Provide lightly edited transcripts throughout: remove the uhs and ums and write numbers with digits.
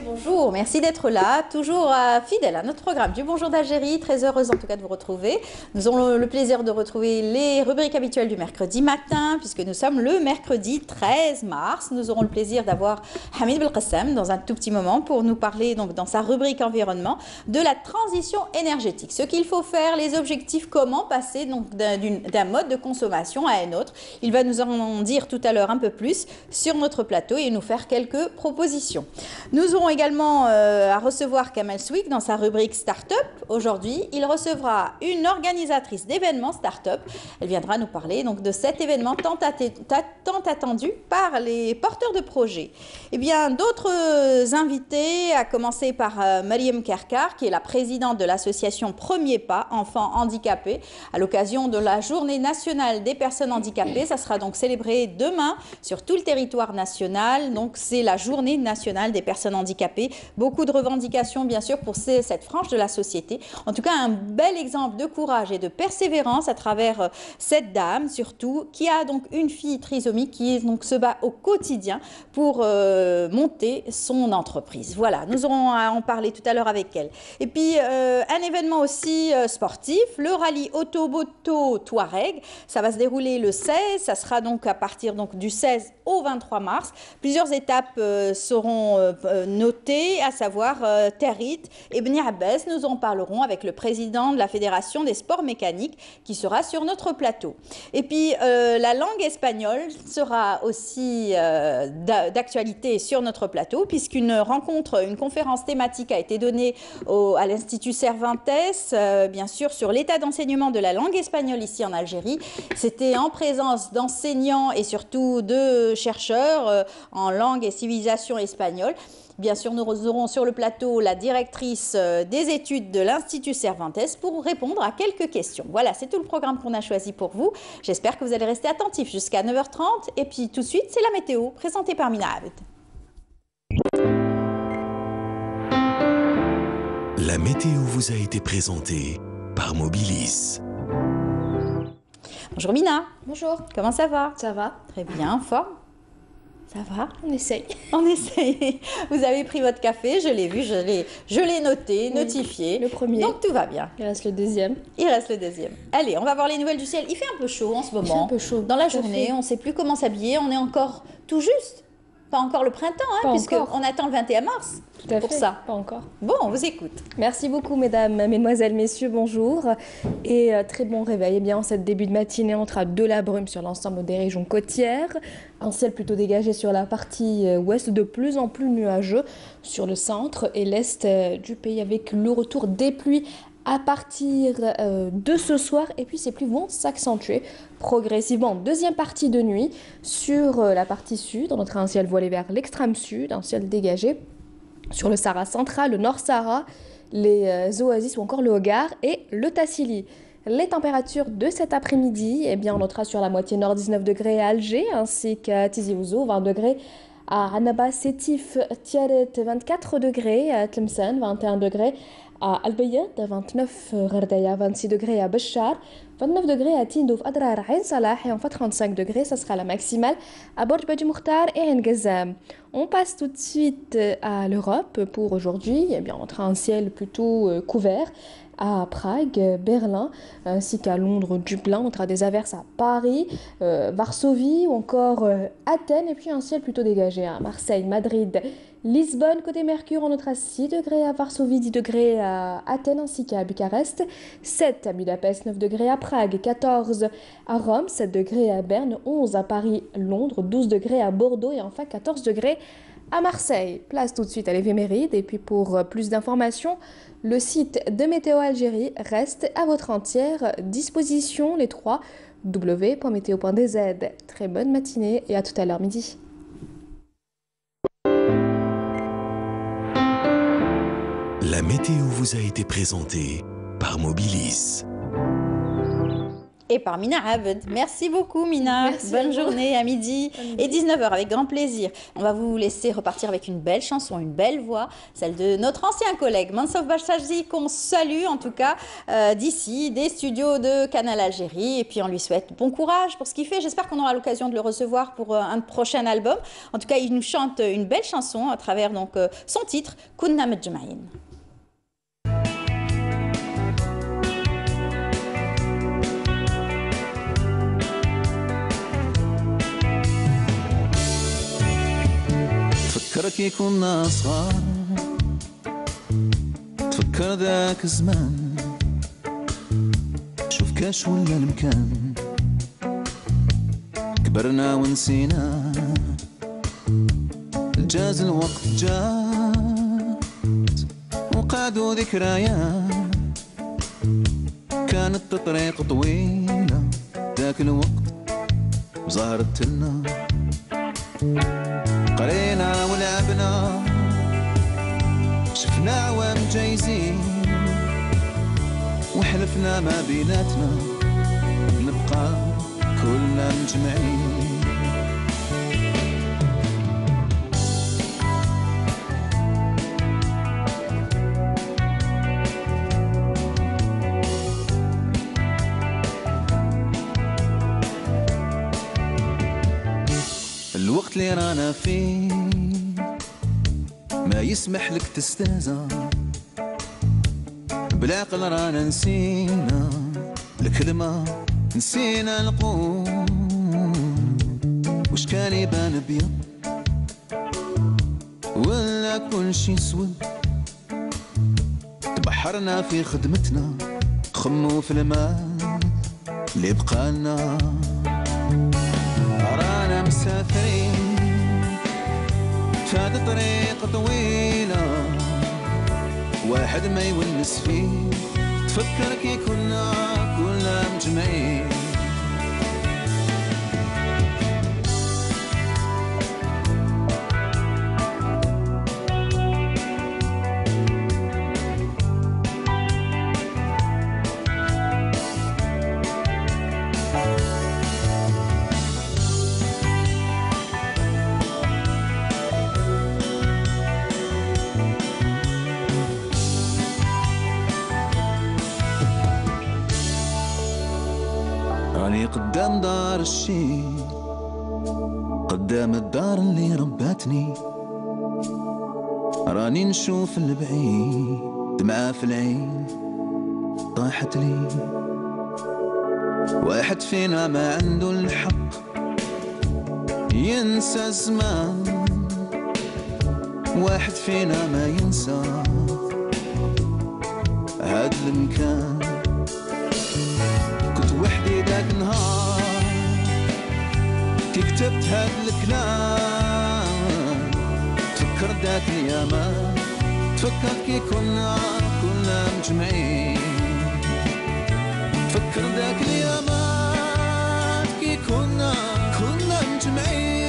bonjour, merci d'être là, toujours fidèle à notre programme du Bonjour d'Algérie, très heureuse en tout cas de vous retrouver. Nous aurons le plaisir de retrouver les rubriques habituelles du mercredi matin, puisque nous sommes le mercredi 13 mars. Nous aurons le plaisir d'avoir Hamid Belkacem dans un tout petit moment pour nous parler, donc, dans sa rubrique environnement, de la transition énergétique. Ce qu'il faut faire, les objectifs, comment passer d'un mode de consommation à un autre. Il va nous en dire tout à l'heure un peu plus sur notre plateau et nous faire quelques propositions. Nous aurons également à recevoir Kamel Swick dans sa rubrique Startup. Aujourd'hui, il recevra une organisatrice d'événements Startup. Elle viendra nous parler donc de cet événement tant attendu par les porteurs de projets. Eh bien, d'autres invités, à commencer par Mariam Kerkar, qui est la présidente de l'association Premier Pas Enfants Handicapés, à l'occasion de la Journée nationale des personnes handicapées. Ça sera donc célébré demain sur tout le territoire national. Donc, c'est la Journée nationale des personnes handicapées. Beaucoup de revendications, bien sûr, pour cette frange de la société. En tout cas, un bel exemple de courage et de persévérance à travers cette dame, surtout, qui a donc une fille trisomique qui donc se bat au quotidien pour monter son entreprise. Voilà, nous aurons à en parler tout à l'heure avec elle. Et puis, un événement aussi sportif, le rallye Autoboto Touareg. Ça va se dérouler le 16, ça sera donc à partir donc, du 16 au 23 mars. Plusieurs étapes seront notées, à savoir Territ et Bni Abbas. Nous en parlerons avec le président de la Fédération des sports mécaniques qui sera sur notre plateau. Et puis, la langue espagnole sera aussi d'actualité sur notre plateau, puisqu'une rencontre, une conférence thématique a été donnée à l'Institut Cervantes, bien sûr, sur l'état d'enseignement de la langue espagnole ici en Algérie. C'était en présence d'enseignants et surtout de chercheurs en langue et civilisation espagnole. Bien sûr, nous aurons sur le plateau la directrice des études de l'Institut Cervantes pour répondre à quelques questions. Voilà, c'est tout le programme qu'on a choisi pour vous. J'espère que vous allez rester attentifs jusqu'à 9h30. Et puis tout de suite, c'est la météo, présentée par Mina Abed. La météo vous a été présentée par Mobilis. Bonjour Mina. Bonjour. Comment ça va? Ça va? Très bien, en forme? Ça va? On essaye. On essaye. Vous avez pris votre café, je l'ai vu, je l'ai noté, oui, notifié. Le premier. Donc tout va bien. Il reste le deuxième. Il reste le deuxième. Allez, on va voir les nouvelles du ciel. Il fait un peu chaud en ce moment. Il fait un peu chaud. Dans la journée, on ne sait plus comment s'habiller. On est encore tout juste. Pas encore le printemps, puisqu'on attend le 21 mars tout à pour fait. ça. Pas encore. Bon, on vous écoute. Merci beaucoup, mesdames, mesdemoiselles, messieurs, bonjour. Et très bon réveil. Eh bien, en cette début de matinée, on aura de la brume sur l'ensemble des régions côtières. Un ciel plutôt dégagé sur la partie ouest, de plus en plus nuageux sur le centre et l'est du pays, avec le retour des pluies à partir de ce soir, et puis ces pluies vont s'accentuer progressivement. Deuxième partie de nuit, sur la partie sud, on aura un ciel voilé vers l'extrême sud, un ciel dégagé sur le Sahara central, le Nord Sahara, les oasis ou encore le Hogar et le Tassili. Les températures de cet après-midi, eh bien on notera sur la moitié nord 19 degrés à Alger, ainsi qu'à Tizi Ouzou, 20 degrés à Annaba, Sétif, Tiaret, 24 degrés à Tlemcen, 21 degrés à Al-Bayad, 29 Ghardaya, 26 degrés à Béchar, 29 degrés à Tindouf, Adrar, Ain Salah, et enfin 35 degrés, ça sera la maximale à Borj Badi Moukhtar et Ain Gazzam. On passe tout de suite à l'Europe pour aujourd'hui. Eh bien, on aura un ciel plutôt couvert à Prague, Berlin, ainsi qu'à Londres, Dublin. On aura des averses à Paris, Varsovie ou encore Athènes, et puis un ciel plutôt dégagé à Marseille, Madrid, Lisbonne. Côté Mercure, on notera 6 degrés à Varsovie, 10 degrés à Athènes ainsi qu'à Bucarest, 7 à Budapest, 9 degrés à Prague, 14 à Rome, 7 degrés à Berne, 11 à Paris, Londres, 12 degrés à Bordeaux et enfin 14 degrés à Marseille. Place tout de suite à l'éphéméride, et puis pour plus d'informations, le site de Météo Algérie reste à votre entière disposition, les 3 w.meteo.dz. Très bonne matinée et à tout à l'heure midi. La météo vous a été présentée par Mobilis. et par Mina Abed. Merci beaucoup Mina. Merci Bonne journée à midi et 19 h avec grand plaisir. On va vous laisser repartir avec une belle chanson, une belle voix, celle de notre ancien collègue Mansour Bachajzi qu'on salue en tout cas d'ici, des studios de Canal Algérie, et puis on lui souhaite bon courage pour ce qu'il fait. J'espère qu'on aura l'occasion de le recevoir pour un prochain album. En tout cas, il nous chante une belle chanson à travers donc son titre Kunna Mejma'in. تفكر كي كنا صغار تفكر ذاك الزمان شوف كاش ولا المكان كبرنا ونسينا جاز الوقت جاز وقعدوا ذكريات كانت الطريق طويلة ذاك الوقت وظهرت لنا قرينا ولعبنا شفنا عوام جايزين وحلفنا ما بيناتنا نبقى كلنا مجمعين الوقت اللي رانا فيه ما يسمح لك تستهزأ بالعقل رانا نسينا الكلمة نسينا القول وش كان يبان بيض ولا كل شي سود تبحرنا في خدمتنا خمو في المال اللي بقالنا رانا مسافرين فهاد طريق طويلة واحد ما يونس فيه تفكر كي كنا مجمعين راني قدام دار الشي قدام الدار اللي رباتني راني نشوف البعيد دمعة في العين طاحت لي واحد فينا ما عنده الحق ينسى الزمان واحد فينا ما ينسى هاد المكان وحدي ذاك النهار كي كتبت هاد الكلام تفكر ذاك اليامان تفكر كي كنا مجمعين تفكر ذاك اليامان كي كنا مجمعين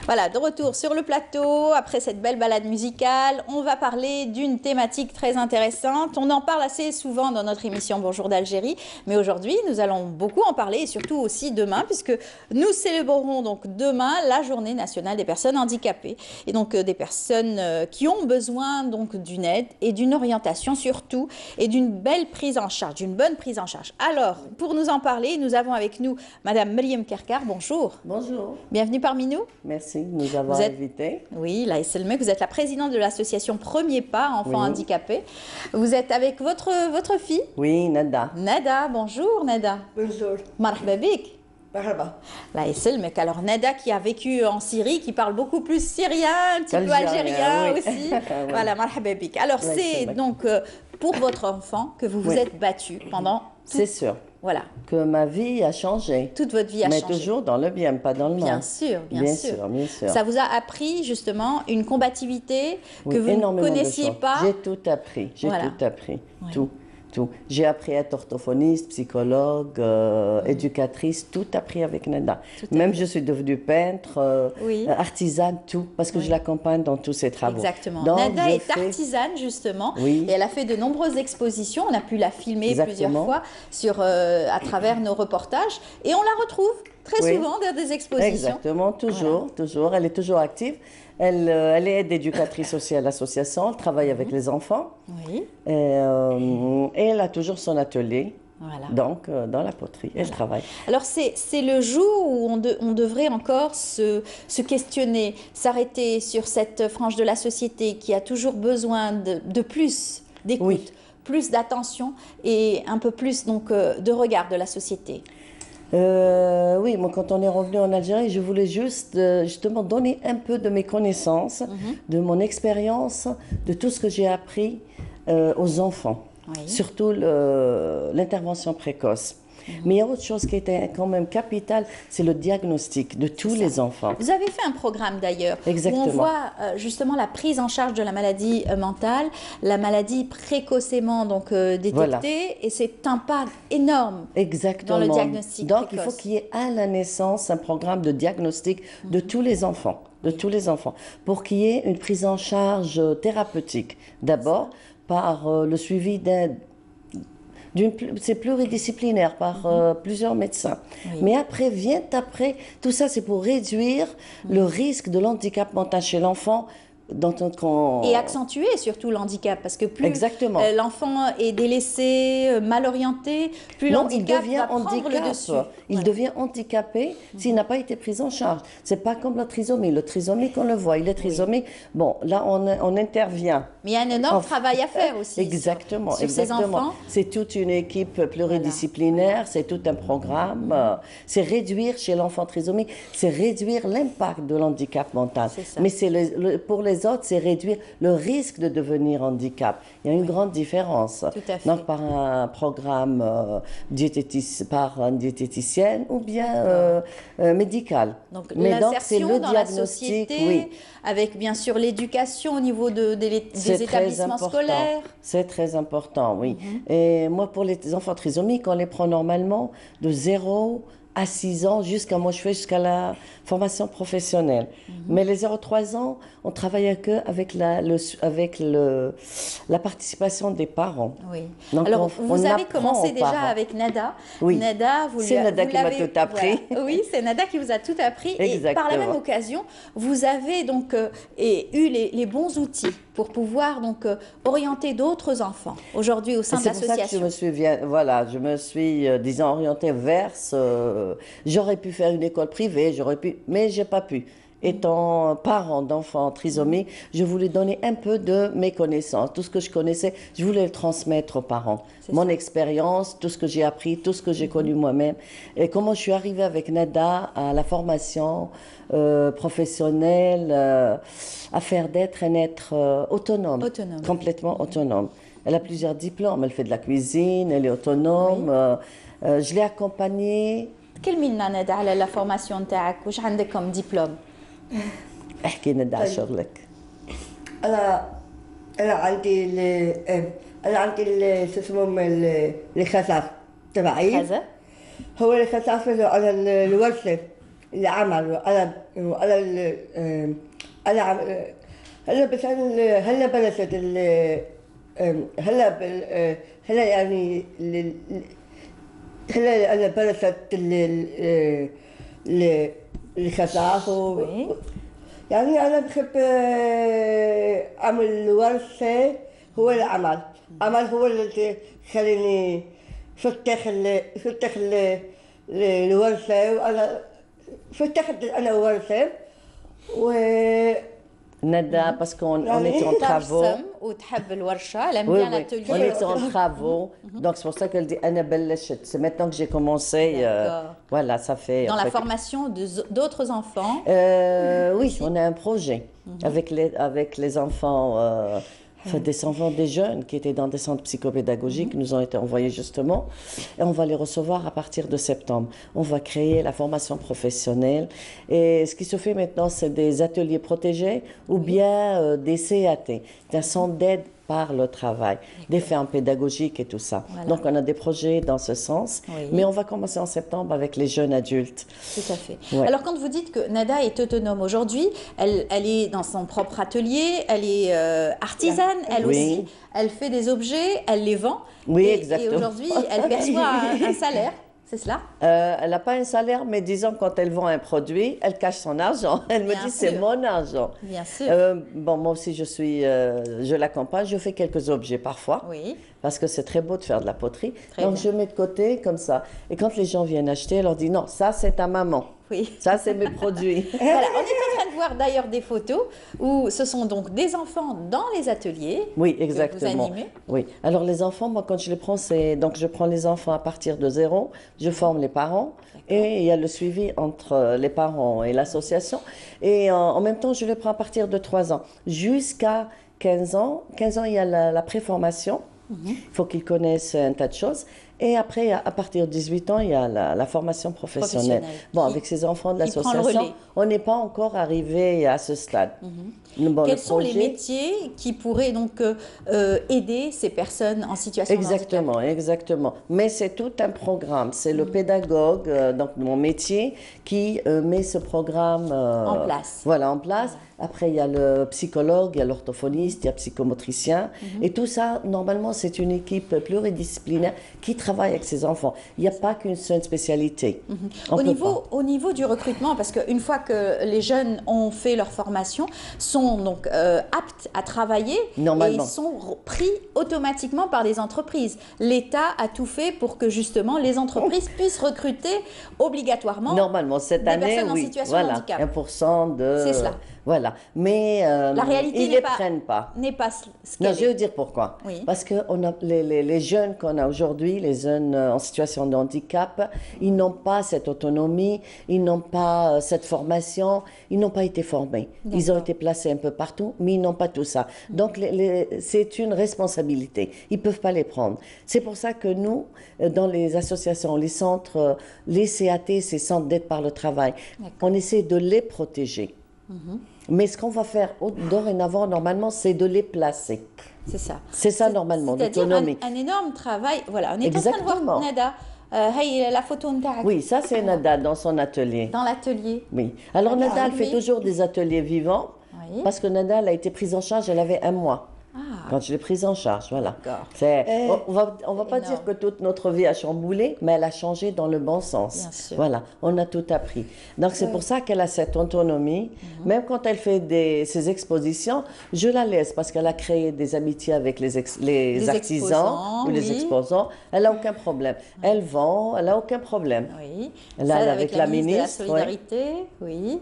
Voilà, de retour sur le plateau, après cette belle balade musicale, on va parler d'une thématique très intéressante. On en parle assez souvent dans notre émission Bonjour d'Algérie, mais aujourd'hui, nous allons beaucoup en parler et surtout aussi demain, puisque nous célébrerons donc demain la Journée nationale des personnes handicapées et donc des personnes qui ont besoin donc d'une aide et d'une orientation surtout et d'une belle prise en charge, d'une bonne prise en charge. Alors, pour nous en parler, nous avons avec nous Madame Meriem Kerkar. Bonjour. Bonjour. Bienvenue parmi nous. Merci de nous avoir invités. Oui, là, vous êtes la présidente de l'association Premier Pas Enfants Handicapés. Vous êtes avec votre fille. Oui, Nada. Nada, bonjour Nada. Bonjour. Marhaba bik. Marhaba. Là, mec. Alors Nada qui a vécu en Syrie, qui parle beaucoup plus syrien, un petit peu algérien oui. aussi. Voilà, marhaba bik. Alors c'est donc pour votre enfant que vous vous Oui. êtes battu pendant C'est sûr voilà, que ma vie a changé. toute votre vie a Mais changé. toujours dans le bien, pas dans le mal. Bien sûr, bien sûr. Bien sûr. Ça vous a appris justement une combativité Oui, que vous ne énormément de connaissiez choses. pas. J'ai tout appris, Voilà. tout, tout. J'ai appris à être orthophoniste, psychologue, éducatrice, tout appris avec Nada. Même je suis devenue peintre, Oui. artisane, tout, parce que je l'accompagne dans tous ses travaux. Exactement. Donc, Nada je est fais- artisane justement Oui. et elle a fait de nombreuses expositions. On a pu la filmer Exactement. plusieurs fois à travers nos reportages et on la retrouve très Oui. souvent dans des expositions. Exactement, toujours. Elle est toujours active. Elle est aide éducatrice aussi à l'association. Elle travaille avec les enfants. Oui, Et elle a toujours son atelier. voilà. Donc, dans la poterie, elle travaille. Alors c'est le jour où on devrait encore se questionner, s'arrêter sur cette frange de la société qui a toujours besoin de plus d'écoute, Oui. plus d'attention et un peu plus donc de regard de la société. Oui, moi, quand on est revenu en Algérie, je voulais juste justement donner un peu de mes connaissances, de mon expérience, de tout ce que j'ai appris aux enfants. Oui. Surtout l'intervention précoce. Mais il y a autre chose qui était quand même capitale, c'est le diagnostic de tous les enfants. Vous avez fait un programme d'ailleurs où Exactement. on voit justement la prise en charge de la maladie mentale, la maladie précocement donc détectée Voilà. et c'est un pas énorme. Exactement. Dans le diagnostic Donc, il précoce. faut qu'il y ait à la naissance un programme de diagnostic de tous les enfants, pour qu'il y ait une prise en charge thérapeutique. D'abord, par le suivi c'est pluridisciplinaire par plusieurs médecins. Oui. Mais après, tout ça, c'est pour réduire le risque de l'handicap mental chez l'enfant. Et accentuer surtout l'handicap, parce que plus Exactement. l'enfant est délaissé, mal orienté, plus Non, l'handicap va prendre le dessus. Il Voilà. devient handicapé s'il n'a pas été pris en charge. C'est pas comme la trisomie. Le trisomique, on le voit, il est trisomique. Bon, là, on intervient. Mais il y a un énorme travail à faire aussi Exactement, sur ces exactement. enfants. C'est toute une équipe pluridisciplinaire, c'est tout un programme. C'est réduire chez l'enfant trisomique, c'est réduire l'impact de l'handicap mental. C'est ça. Mais pour les autres, c'est réduire le risque de devenir handicap. Il y a une grande différence. Tout à fait. Donc, par un programme par une diététicienne ou bien médical. Donc Mais donc, c'est l'insertion le dans la diagnostic, société, oui. avec bien sûr l'éducation au niveau des C'est très établissements important. scolaires. C'est très important, oui. Et moi, pour les enfants trisomiques, on les prend normalement de 0 à 6 ans jusqu'à la formation professionnelle. Mais les 0-3 ans, on travaille avec eux avec la participation des parents. Oui. Donc, Alors, on vous avez apprend commencé aux déjà parents. avec Nada. Oui. Nada, C'est Nada qui m'a tout appris. Voilà. Oui, c'est Nada qui vous a tout appris. Et par la Exactement. même occasion, vous avez donc eu les bons outils pour pouvoir donc orienter d'autres enfants aujourd'hui au sein de C'est pour ça que l'association. je me suis, disons, orientée vers j'aurais pu faire une école privée, mais j'ai pas pu. Étant parent d'enfants trisomiques, je voulais donner un peu de mes connaissances. Tout ce que je connaissais, je voulais le transmettre aux parents. Mon expérience, tout ce que j'ai appris, tout ce que j'ai connu moi-même. Et comment je suis arrivée avec Nada à la formation professionnelle, à faire d'être un être autonome, complètement autonome. Elle a plusieurs diplômes, elle fait de la cuisine, elle est autonome. Je l'ai accompagnée. كلمينا ندى على la formation نتاعك واش عندك comme diplôme. احكي ندى على شغلك. انا عندي شو اسمهم الخساف تبعي. هذا هو الخساف على الورشه اللي عملوا هلا بس هلا بلشت هلا يعني هلا بلشت الخساف يعني أنا بحب أعمل ورشة. هو العمل هو اللي خليني فتح الورشة. وأنا فتحت أنا ورشة Nada, parce qu'on était en travaux. وتحب الورشة. Elle aime Oui, bien oui. l'atelier. On était en travaux. Donc, c'est pour ça qu'elle dit Anna Bellachet. C'est maintenant que j'ai commencé. Voilà, ça fait. Dans la formation d'autres enfants. Oui, on a un projet avec les enfants Enfin, des enfants, des jeunes qui étaient dans des centres psychopédagogiques nous ont été envoyés justement. Et on va les recevoir à partir de septembre. On va créer la formation professionnelle. Et ce qui se fait maintenant, c'est des ateliers protégés ou bien des CAT, un centre d'aide par le travail, des fermes pédagogiques et tout ça. Voilà. Donc on a des projets dans ce sens, Oui. mais on va commencer en septembre avec les jeunes adultes. Tout à fait. Ouais. Alors, quand vous dites que Nada est autonome aujourd'hui, elle est dans son propre atelier, elle est artisane, elle Oui. aussi, elle fait des objets, elle les vend. Oui, et exactement. Et aujourd'hui, elle perçoit un salaire, c'est cela? Elle n'a pas un salaire, mais disons quand elle vend un produit, elle cache son argent. Elle me Bien dit c'est sûr. mon argent. Bien sûr. Bon, moi aussi je l'accompagne, je fais quelques objets parfois. Oui. Parce que c'est très beau de faire de la poterie. Très Donc bien. je mets de côté comme ça. Et quand les gens viennent acheter, elle leur dit non, ça c'est ta maman. Oui. Ça c'est mes produits. Voilà, on est en train de voir d'ailleurs des photos où ce sont donc des enfants dans les ateliers. Oui, que vous exactement. animez. Oui. Alors les enfants, moi quand je les prends, donc je prends les enfants à partir de 0, je forme les parents et il y a le suivi entre les parents et l'association. Et en même temps, je les prends à partir de 3 ans jusqu'à 15 ans. 15 ans, il y a la préformation. Il faut qu'ils connaissent un tas de choses. Et après, à partir de 18 ans, il y a la formation professionnelle. Bon, Qui- avec ces enfants de qui prend le l'association, relais. on n'est pas encore arrivé à ce stade. Bon, Quels le sont les projet- métiers qui pourraient donc aider ces personnes en situation de handicap? Exactement, exactement. Mais c'est tout un programme. C'est le pédagogue, donc mon métier, qui met ce programme En place. Voilà, en place. Après, il y a le psychologue, il y a l'orthophoniste, il y a le psychomotricien. Et tout ça, normalement, c'est une équipe pluridisciplinaire qui travaille avec ces enfants. Il n'y a pas qu'une seule spécialité. On peut pas. Au niveau du recrutement, parce qu'une fois que les jeunes ont fait leur formation, sont donc aptes à travailler Normalement. et sont pris automatiquement par des entreprises. L'État a tout fait pour que justement les entreprises puissent recruter obligatoirement Normalement, cette des année, personnes en oui. situation de Voilà, handicap. 1% de... C'est cela. Voilà. Mais La réalité ils ne n'est les pas- prennent pas. n'est pas ce Non, qu'elle je veux est. dire pourquoi. Oui. Parce que on a, les jeunes qu'on a aujourd'hui, les jeunes en situation de handicap, ils n'ont pas cette autonomie, ils n'ont pas cette formation, ils n'ont pas été formés. Ils ont été placés un peu partout, mais ils n'ont pas tout ça. Donc, c'est une responsabilité. Ils ne peuvent pas les prendre. C'est pour ça que nous, dans les associations, les centres, les CAT, ces centres d'aide par le travail, on essaie de les protéger. Mais ce qu'on va faire dorénavant, normalement, c'est de les placer. C'est ça. C'est ça, normalement, C'est-à-dire l'autonomie. un énorme travail. Voilà, on est en train de Exactement. voir Nada. Hey, la photo نتاعك Oui, ça, c'est Nada dans son atelier. dans l'atelier. Oui. Alors, D'accord. Nada, elle fait Oui. toujours des ateliers vivants. Oui. Parce que Nada, elle a été prise en charge, elle avait 1 mois. Ah. Quand je l'ai prise en charge, voilà. D'accord. On va pas énorme. dire que toute notre vie a chamboulé, mais elle a changé dans le bon sens. Bien sûr. Voilà, on a tout appris. Donc c'est pour ça qu'elle a cette autonomie. Même quand elle fait ses expositions, je la laisse parce qu'elle a créé des amitiés avec les artisans exposants, ou les oui. exposants. Elle a aucun problème. Elle vend, elle a aucun problème. Oui. Là, Ça, elle est avec avec la la ministre de la ministre, Solidarité. Oui.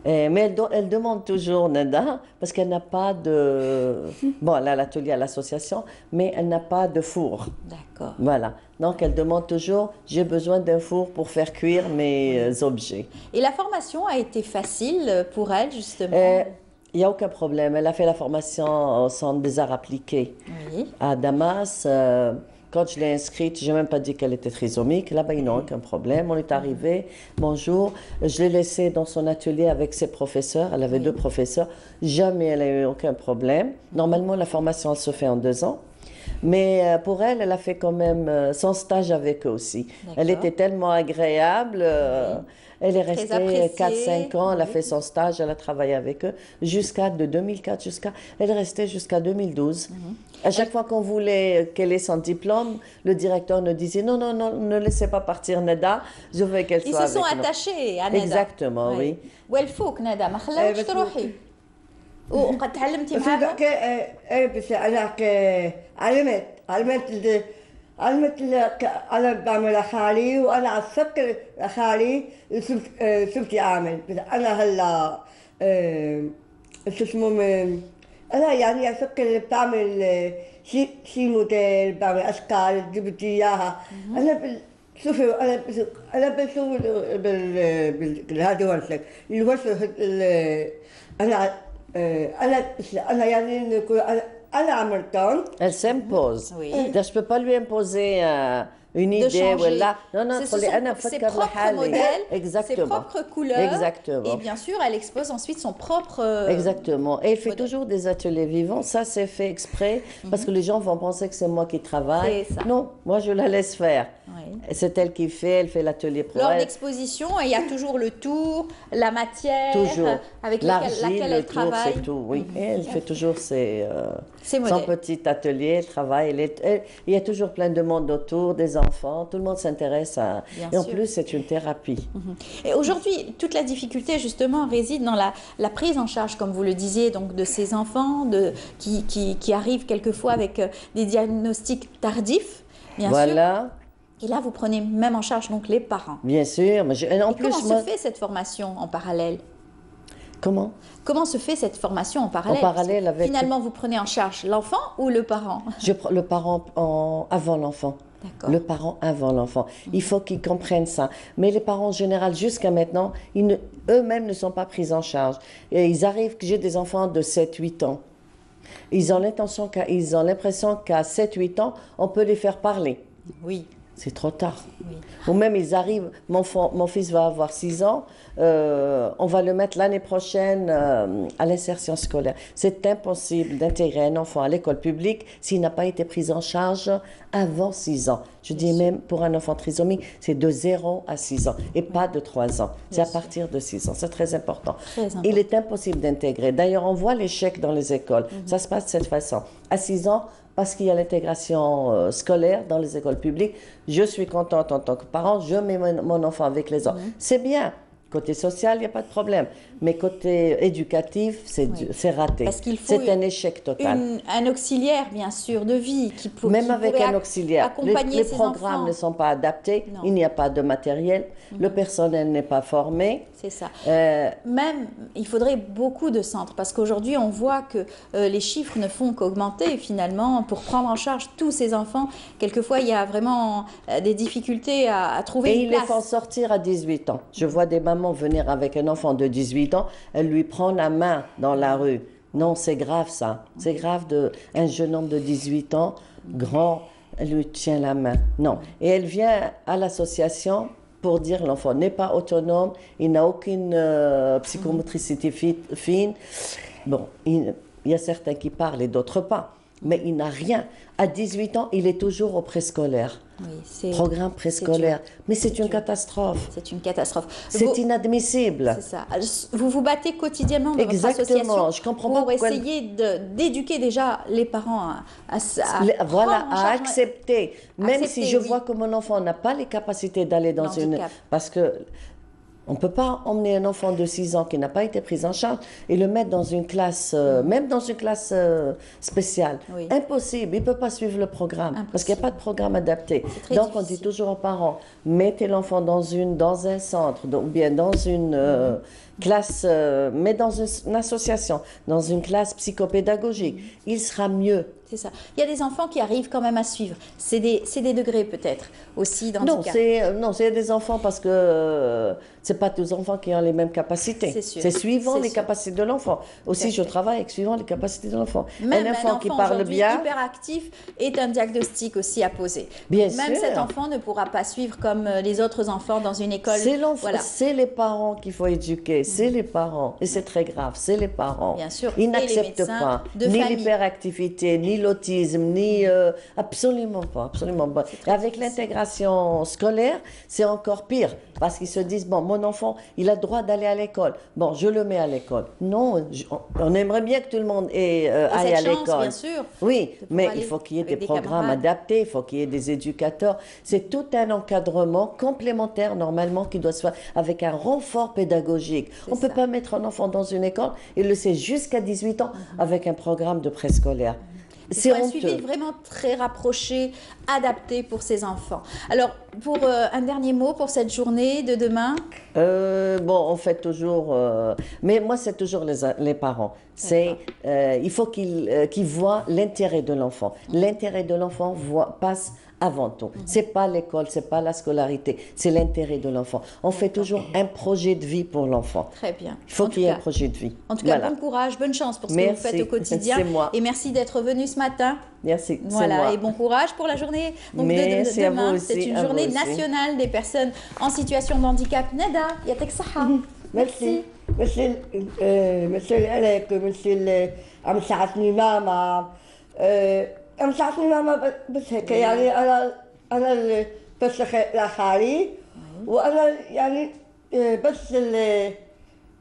Mais elle demande toujours, Nada, parce qu'elle n'a pas de... Bon, elle a l'atelier à l'association, mais elle n'a pas de four. D'accord. Voilà. Donc, elle demande toujours, j'ai besoin d'un four pour faire cuire mes objets. Et la formation a été facile pour elle, justement. Il n'y a aucun problème. Elle a fait la formation au Centre des Arts Appliqués Oui. à Damas. Quand je l'ai inscrite, je n'ai même pas dit qu'elle était trisomique. Là-bas, il n'y a aucun problème. On est arrivé, bonjour. Je l'ai laissée dans son atelier avec ses professeurs. Elle avait 2 professeurs. Jamais elle a eu aucun problème. Normalement, la formation, elle se fait en 2 ans. Mais pour elle, elle a fait quand même son stage avec eux aussi. Elle était tellement agréable. Elle est restée appréciée. 4-5 ans. Elle a Oui. fait son stage. Elle a travaillé avec eux de 2004 jusqu'à... Elle est restée jusqu'à 2012. À chaque fois qu'on voulait qu'elle ait son diplôme, le directeur nous disait non, non, non, ne laissez pas partir Nada. Je veux qu'elle Ils soit se sont avec nous. attachés à Nada. Exactement, oui. والفوق ندى ما خلاوش بس تروحي وقد تعلمتي بس معاهم بس انا علمت انا بعمل خالي وانا على السكر خالي صرت اعمل بس انا هلا شو اسمه انا يعني على السكر بتعمل شي موديل بعمل اشكال جبت اياها انا شوفي انا بسوي هذا ورشة الورشة انا انا يعني أنا عملتهم. Elle s'impose. Oui. Je ne peux pas lui imposer une De idée. changer. Voilà. Non, non, Ce sont ses propres modèles, ses propres couleurs. Exactement. Et bien sûr, elle expose ensuite son propre... Exactement. Et elle fait modèle. toujours des ateliers vivants. Ça, c'est fait exprès parce que les gens vont penser que c'est moi qui travaille. C'est ça. Non, moi, je la laisse faire. Oui. C'est elle qui fait, elle fait l'atelier pour Lors elle. d'exposition, il y a toujours le tour, la matière Toujours. avec L'argile, laquelle le elle tour, travaille. c'est tout. Oui, et elle fait toujours Ses son modèles. petit atelier, elle travaille. Il y a toujours plein de monde autour, des enfants. Tout le monde s'intéresse à... Bien et en sûr. plus, c'est une thérapie. Et aujourd'hui, toute la difficulté justement réside dans la prise en charge, comme vous le disiez, donc de ces enfants qui arrivent quelquefois avec des diagnostics tardifs, bien sûr. Voilà, Et là, vous prenez même en charge donc les parents. bien sûr. Mais en Et plus, comment moi... se fait cette formation en parallèle? Comment? Comment se fait cette formation en parallèle? En parallèle Parce que avec- Finalement, vous prenez en charge l'enfant ou le parent? Je prends le parent avant l'enfant. D'accord. Le parent avant l'enfant. Il faut qu'ils comprennent ça. Mais les parents en général, jusqu'à maintenant, eux-mêmes ne sont pas pris en charge. Et ils arrivent, que j'ai des enfants de 7-8 ans. Ils ont l'impression qu'à 7-8 ans, on peut les faire parler. Oui. C'est trop tard. Oui. Ou même ils arrivent, mon fils va avoir 6 ans, on va le mettre l'année prochaine à l'insertion scolaire. C'est impossible d'intégrer un enfant à l'école publique s'il n'a pas été pris en charge avant 6 ans. Je dis même pour un enfant trisomique, c'est de 0 à 6 ans et pas de 3 ans. C'est à partir de 6 ans. C'est très important. Très important. Il est impossible d'intégrer. D'ailleurs, on voit l'échec dans les écoles. Ça se passe de cette façon. À 6 ans, parce qu'il y a l'intégration scolaire dans les écoles publiques, je suis contente en tant que parent, je mets mon enfant avec les autres. C'est bien. Côté social, il n'y a pas de problème. Mais côté éducatif, c'est raté. Parce qu'il faut C'est un échec total. un auxiliaire, bien sûr, de vie Même qui avec pourrait un auxiliaire, accompagner les ces programmes enfants. ne sont pas adaptés, Non. il n'y a pas de matériel, le personnel n'est pas formé. C'est ça. Euh, Même, il faudrait beaucoup de centres parce qu'aujourd'hui, on voit que les chiffres ne font qu'augmenter finalement pour prendre en charge tous ces enfants. Quelquefois, il y a vraiment des difficultés à trouver Et une ils les place. font sortir à 18 ans. Je vois des mamans venir avec un enfant de 18 ans, elle lui prend la main dans la rue. Non, c'est grave ça. C'est grave un jeune homme de 18 ans, grand, elle lui tient la main. Non. Et elle vient à l'association pour dire l'enfant n'est pas autonome, il n'a aucune psychomotricité fine. Bon, il y a certains qui parlent et d'autres pas. Mais il n'a rien. À 18 ans, il est toujours au préscolaire. Oui, c'est Programme préscolaire. Mais c'est une dur. catastrophe. C'est une catastrophe. C'est Vous- inadmissible. C'est ça. Vous vous battez quotidiennement dans Exactement. votre association Je comprends pas pour pourquoi- essayer d'éduquer déjà les parents à Voilà, prendre en à charge- accepter. Même Accepter, si je oui. vois que mon enfant n'a pas les capacités d'aller dans une... L'handicap. Parce que on ne peut pas emmener un enfant de 6 ans qui n'a pas été pris en charge et le mettre dans une classe, même dans une classe spéciale. Oui. Impossible, il ne peut pas suivre le programme parce qu'il n'y a pas de programme adapté. très Donc on dit difficile. toujours aux parents, mettez l'enfant dans un centre ou bien dans une classe, mais dans une association, dans une classe psychopédagogique. Il sera mieux. C'est ça. Il y a des enfants qui arrivent quand même à suivre. C'est des degrés peut-être aussi d'handicap. Non, c'est des enfants parce que c'est pas tous les enfants qui ont les mêmes capacités. C'est sûr. C'est suivant C'est les sûr. capacités de l'enfant. Aussi, à je fait. travaille avec suivant les capacités de l'enfant. Même un enfant qui parle aujourd'hui bien, hyperactif est un diagnostic aussi à poser. Bien Même sûr. cet enfant ne pourra pas suivre comme les autres enfants dans une école. c'est l'enfant, Voilà. c'est les parents qu'il faut éduquer. C'est les parents. Et c'est très grave, c'est les parents. Bien sûr. Ils Et les n'acceptent médecins pas de ni famille. l'hyperactivité, ni l'autisme, ni... absolument pas, absolument pas. Et avec l'intégration scolaire, c'est encore pire. Parce qu'ils se disent, bon, mon enfant, il a le droit d'aller à l'école. Bon, je le mets à l'école. Non, on aimerait bien que tout le monde aille à cette chance, l'école. bien sûr, Oui, de pouvoir mais aller il faut qu'il y ait avec des des programmes camarades. adaptés, il faut qu'il y ait des éducateurs. C'est tout un encadrement complémentaire, normalement, qui doit se faire avec un renfort pédagogique. On ne peut ça. pas mettre un enfant dans une école et le laisser jusqu'à 18 ans avec un programme de préscolaire. Il C'est faut un suivi honteux. vraiment très rapproché, adapté pour ces enfants. Alors, pour un dernier mot pour cette journée de demain, Bon, on fait toujours, mais moi c'est toujours les parents. C'est, il faut qu'ils voient l'intérêt de l'enfant. L'intérêt de l'enfant passe avant tout. C'est pas l'école, c'est pas la scolarité, c'est l'intérêt de l'enfant. On fait toujours un projet de vie pour l'enfant. Très bien. Il faut qu'il y ait un projet de vie. En tout cas, Voilà. bon courage, bonne chance pour ce que Merci. vous faites au quotidien. C'est moi. Et merci d'être venu ce matin. Merci. c'est Voilà, moi. et bon courage pour la journée donc Merci à vous demain. aussi, C'est une à vous journée aussi. nationale des personnes en situation de handicap. Nada, yatek saha. ميرسي مثل مثل عليك مثل عم ساعدني ماما عم ساعدني ماما بس هيك يعني انا بس لخالي وانا يعني بس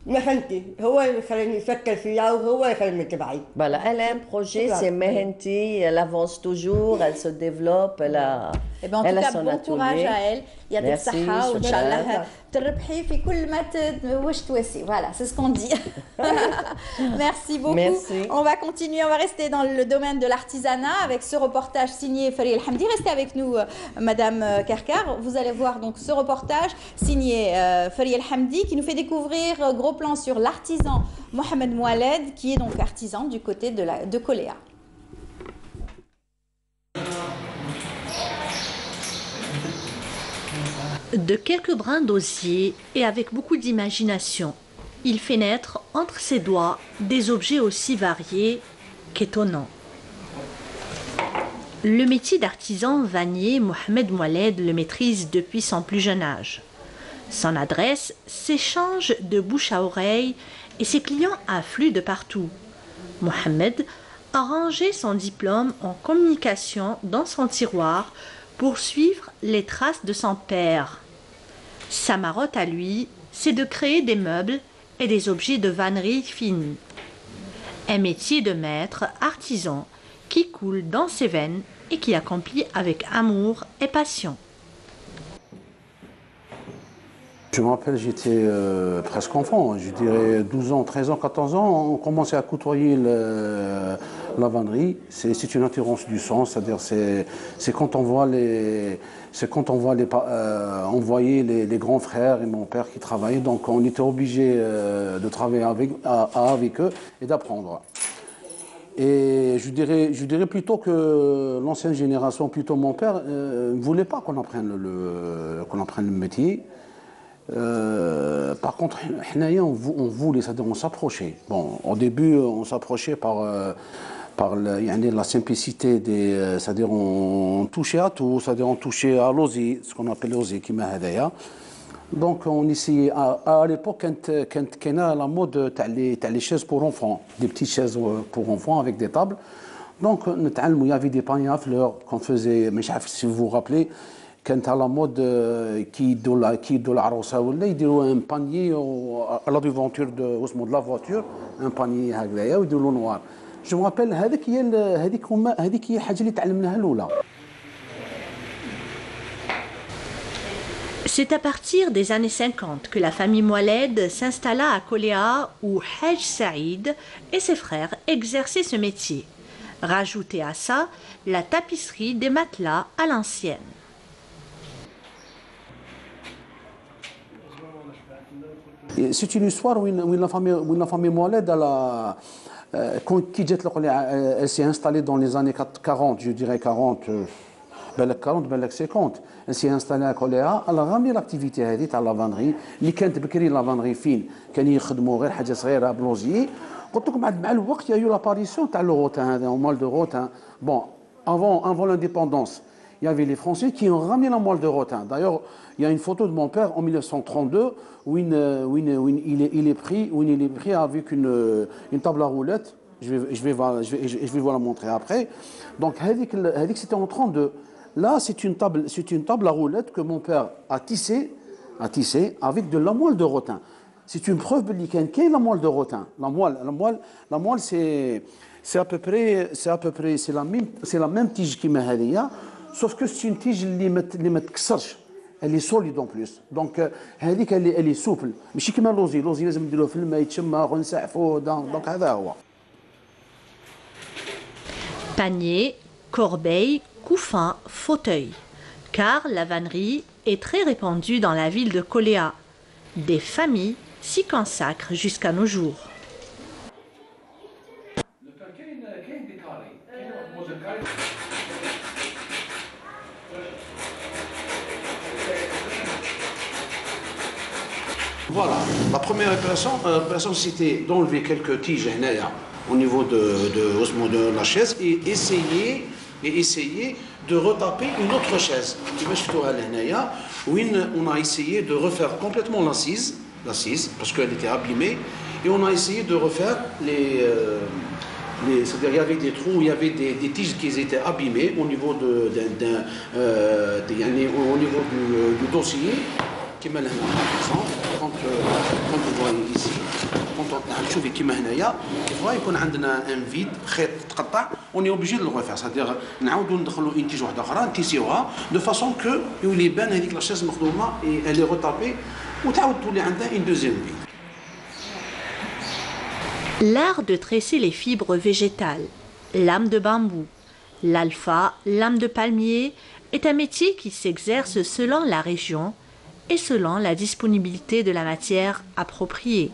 مهنتي هو اللي خلاني افكر فيها وهو اللي خلاني تبعي. Voilà, elle a un projet, c'est Mehenti, elle avance toujours, elle se développe, elle a, Eh ben, en elle tout a cas, son bon courage atelier. à elle. Il y a des Merci, saha, shukran. Inch'Allah. تربحي في كل ما واش تواسي. Voilà, c'est ce qu'on dit. Merci beaucoup. Merci. On va continuer, on va rester dans le domaine de l'artisanat avec ce reportage signé Farid El Hamdi. Restez avec nous, Madame Karkar. Vous allez voir donc ce reportage signé Farid El Hamdi qui nous fait découvrir gros plan sur l'artisan Mohamed Moualed qui est donc artisan du côté de Koléa. De quelques brins d'osier et avec beaucoup d'imagination, il fait naître entre ses doigts des objets aussi variés qu'étonnants. Le métier d'artisan vannier, Mohamed Moualed le maîtrise depuis son plus jeune âge. Son adresse s'échange de bouche à oreille et ses clients affluent de partout. Mohamed a rangé son diplôme en communication dans son tiroir pour suivre les traces de son père. Sa marotte à lui, c'est de créer des meubles et des objets de vannerie fine. Un métier de maître artisan qui coule dans ses veines et qui accomplit avec amour et passion. Je me rappelle, j'étais presque enfant, je dirais 12 ans, 13 ans, 14 ans, on commençait à côtoyer la vannerie. C'est une attirance du sang, c'est-à-dire c'est quand on voit envoyer les grands frères et mon père qui travaillaient, donc on était obligé de travailler avec eux et d'apprendre. Et je dirais plutôt que l'ancienne génération, plutôt mon père, ne voulait pas qu'on apprenne le métier. Par contre, on voulait, c'est-à-dire on s'approchait. Bon, au début, on s'approchait par la simplicité c'est-à-dire on touchait à tout, c'est-à-dire on touchait à l'osier, ce qu'on appelle l'osier, qui m'a aidé. Donc on essayait, à l'époque, quand il y a la mode, t'as les chaises pour enfants, des petites chaises pour enfants avec des tables. Donc il y avait des paniers à fleurs qu'on faisait, mais je ne sais pas si vous vous rappelez, quand à la mode qui de العروسة ولا يديروا un panier à la devanture de la voiture, un panier هكذايا ويديروا noir. Je me rappelle هذيك هي الحاجة اللي تعلمناها الأولى. C'est à partir des années 50 que la famille Moualed s'installa à Koléa où Haj Saïd et ses frères exerçaient ce métier. Rajoutez à ça la tapisserie des matelas à l'ancienne. C'est une histoire où la famille Moualed, elle s'est installée dans les années 40, je dirais 40, 50. Elle s'est installée à Koléa, elle a ramené l'activité à la vannerie, اللي كانت بكري la vannerie fine, كانوا يخدموا غير حاجة صغيرة بلوزيي. قلت لكم مع الوقت il y a eu l'apparition تاع le rotin, le moelle de rotin. Bon, avant l'indépendance, il y avait les Français qui ont ramené la moelle de rotin. D'ailleurs, il y a une photo de mon père en 1932 où il est pris avec une table à roulettes. Je vais vous la montrer après. Donc, c'était en 32. Là, c'est une table à roulettes que mon père a tissée avec de la moelle de rotin. C'est une preuve qu'est la moelle de rotin. La moelle, c'est à peu près, c'est la même tige qui m'a dit, sauf que c'est une tige qui ne تكسرش. Elle est solide en plus. Donc, elle est souple. ماشي كيما لوزي لازم نديروه في الماء يتشمر ونسعفوه. Donc هذا هو. Panier, corbeille, couffin, fauteuil. Car la vannerie est très répandue dans la ville de Koléa. Des familles s'y consacrent jusqu'à nos jours. Voilà, la première opération c'était d'enlever quelques tiges au niveau de la chaise et essayer de retaper une autre chaise. On a essayé de refaire complètement l'assise, parce qu'elle était abîmée, et on a essayé de refaire c'est-à-dire il y avait des trous, il y avait des tiges qui étaient abîmées au niveau au niveau du dossier. كما هنا quand vous voyez ici quand on تشوفي كما هنايا كيف يكون عندنا ان فيد خيط تقطع on est obligé de le refaire c'est-à-dire نعاودوا ندخلوا une tige واحده اخرى نتيسيوها de façon que يولي يبان هذيك لا شاز مخدومه et elle est retapée وتعاود تولي عندها une deuxième vie. L'art de tresser les fibres végétales, lame de bambou, l'alpha, lame de palmier, est un métier qui s'exerce selon la région et selon la disponibilité de la matière appropriée.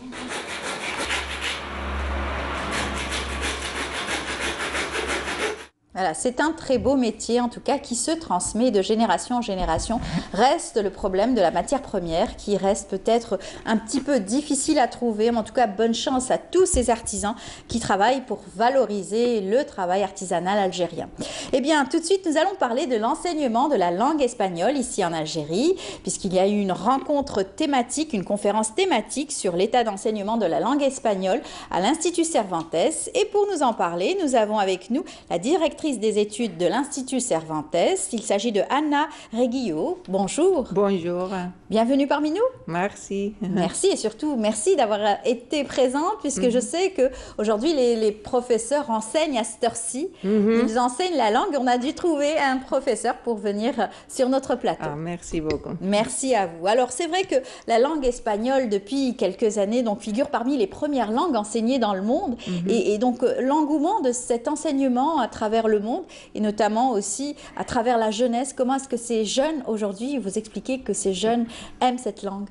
Voilà, c'est un très beau métier en tout cas qui se transmet de génération en génération. Reste le problème de la matière première qui reste peut-être un petit peu difficile à trouver, mais en tout cas bonne chance à tous ces artisans qui travaillent pour valoriser le travail artisanal algérien. Eh bien tout de suite nous allons parler de l'enseignement de la langue espagnole ici en Algérie, puisqu'il y a eu une rencontre thématique, une conférence thématique sur l'état d'enseignement de la langue espagnole à l'Institut Cervantes. Et pour nous en parler, nous avons avec nous la directrice des études de l'Institut Cervantes. Il s'agit de Anna Reguillo. Bonjour. Bonjour. Bienvenue parmi nous. Merci. Merci et surtout merci d'avoir été présente puisque je sais qu'aujourd'hui les professeurs enseignent à cette heure-ci. Ils enseignent la langue. On a dû trouver un professeur pour venir sur notre plateau. Ah, merci beaucoup. Merci à vous. Alors c'est vrai que la langue espagnole depuis quelques années donc, figure parmi les premières langues enseignées dans le monde et donc l'engouement de cet enseignement à travers le monde et notamment aussi à travers la jeunesse. Comment est-ce que ces jeunes aujourd'hui, vous expliquez que ces jeunes aiment cette langue?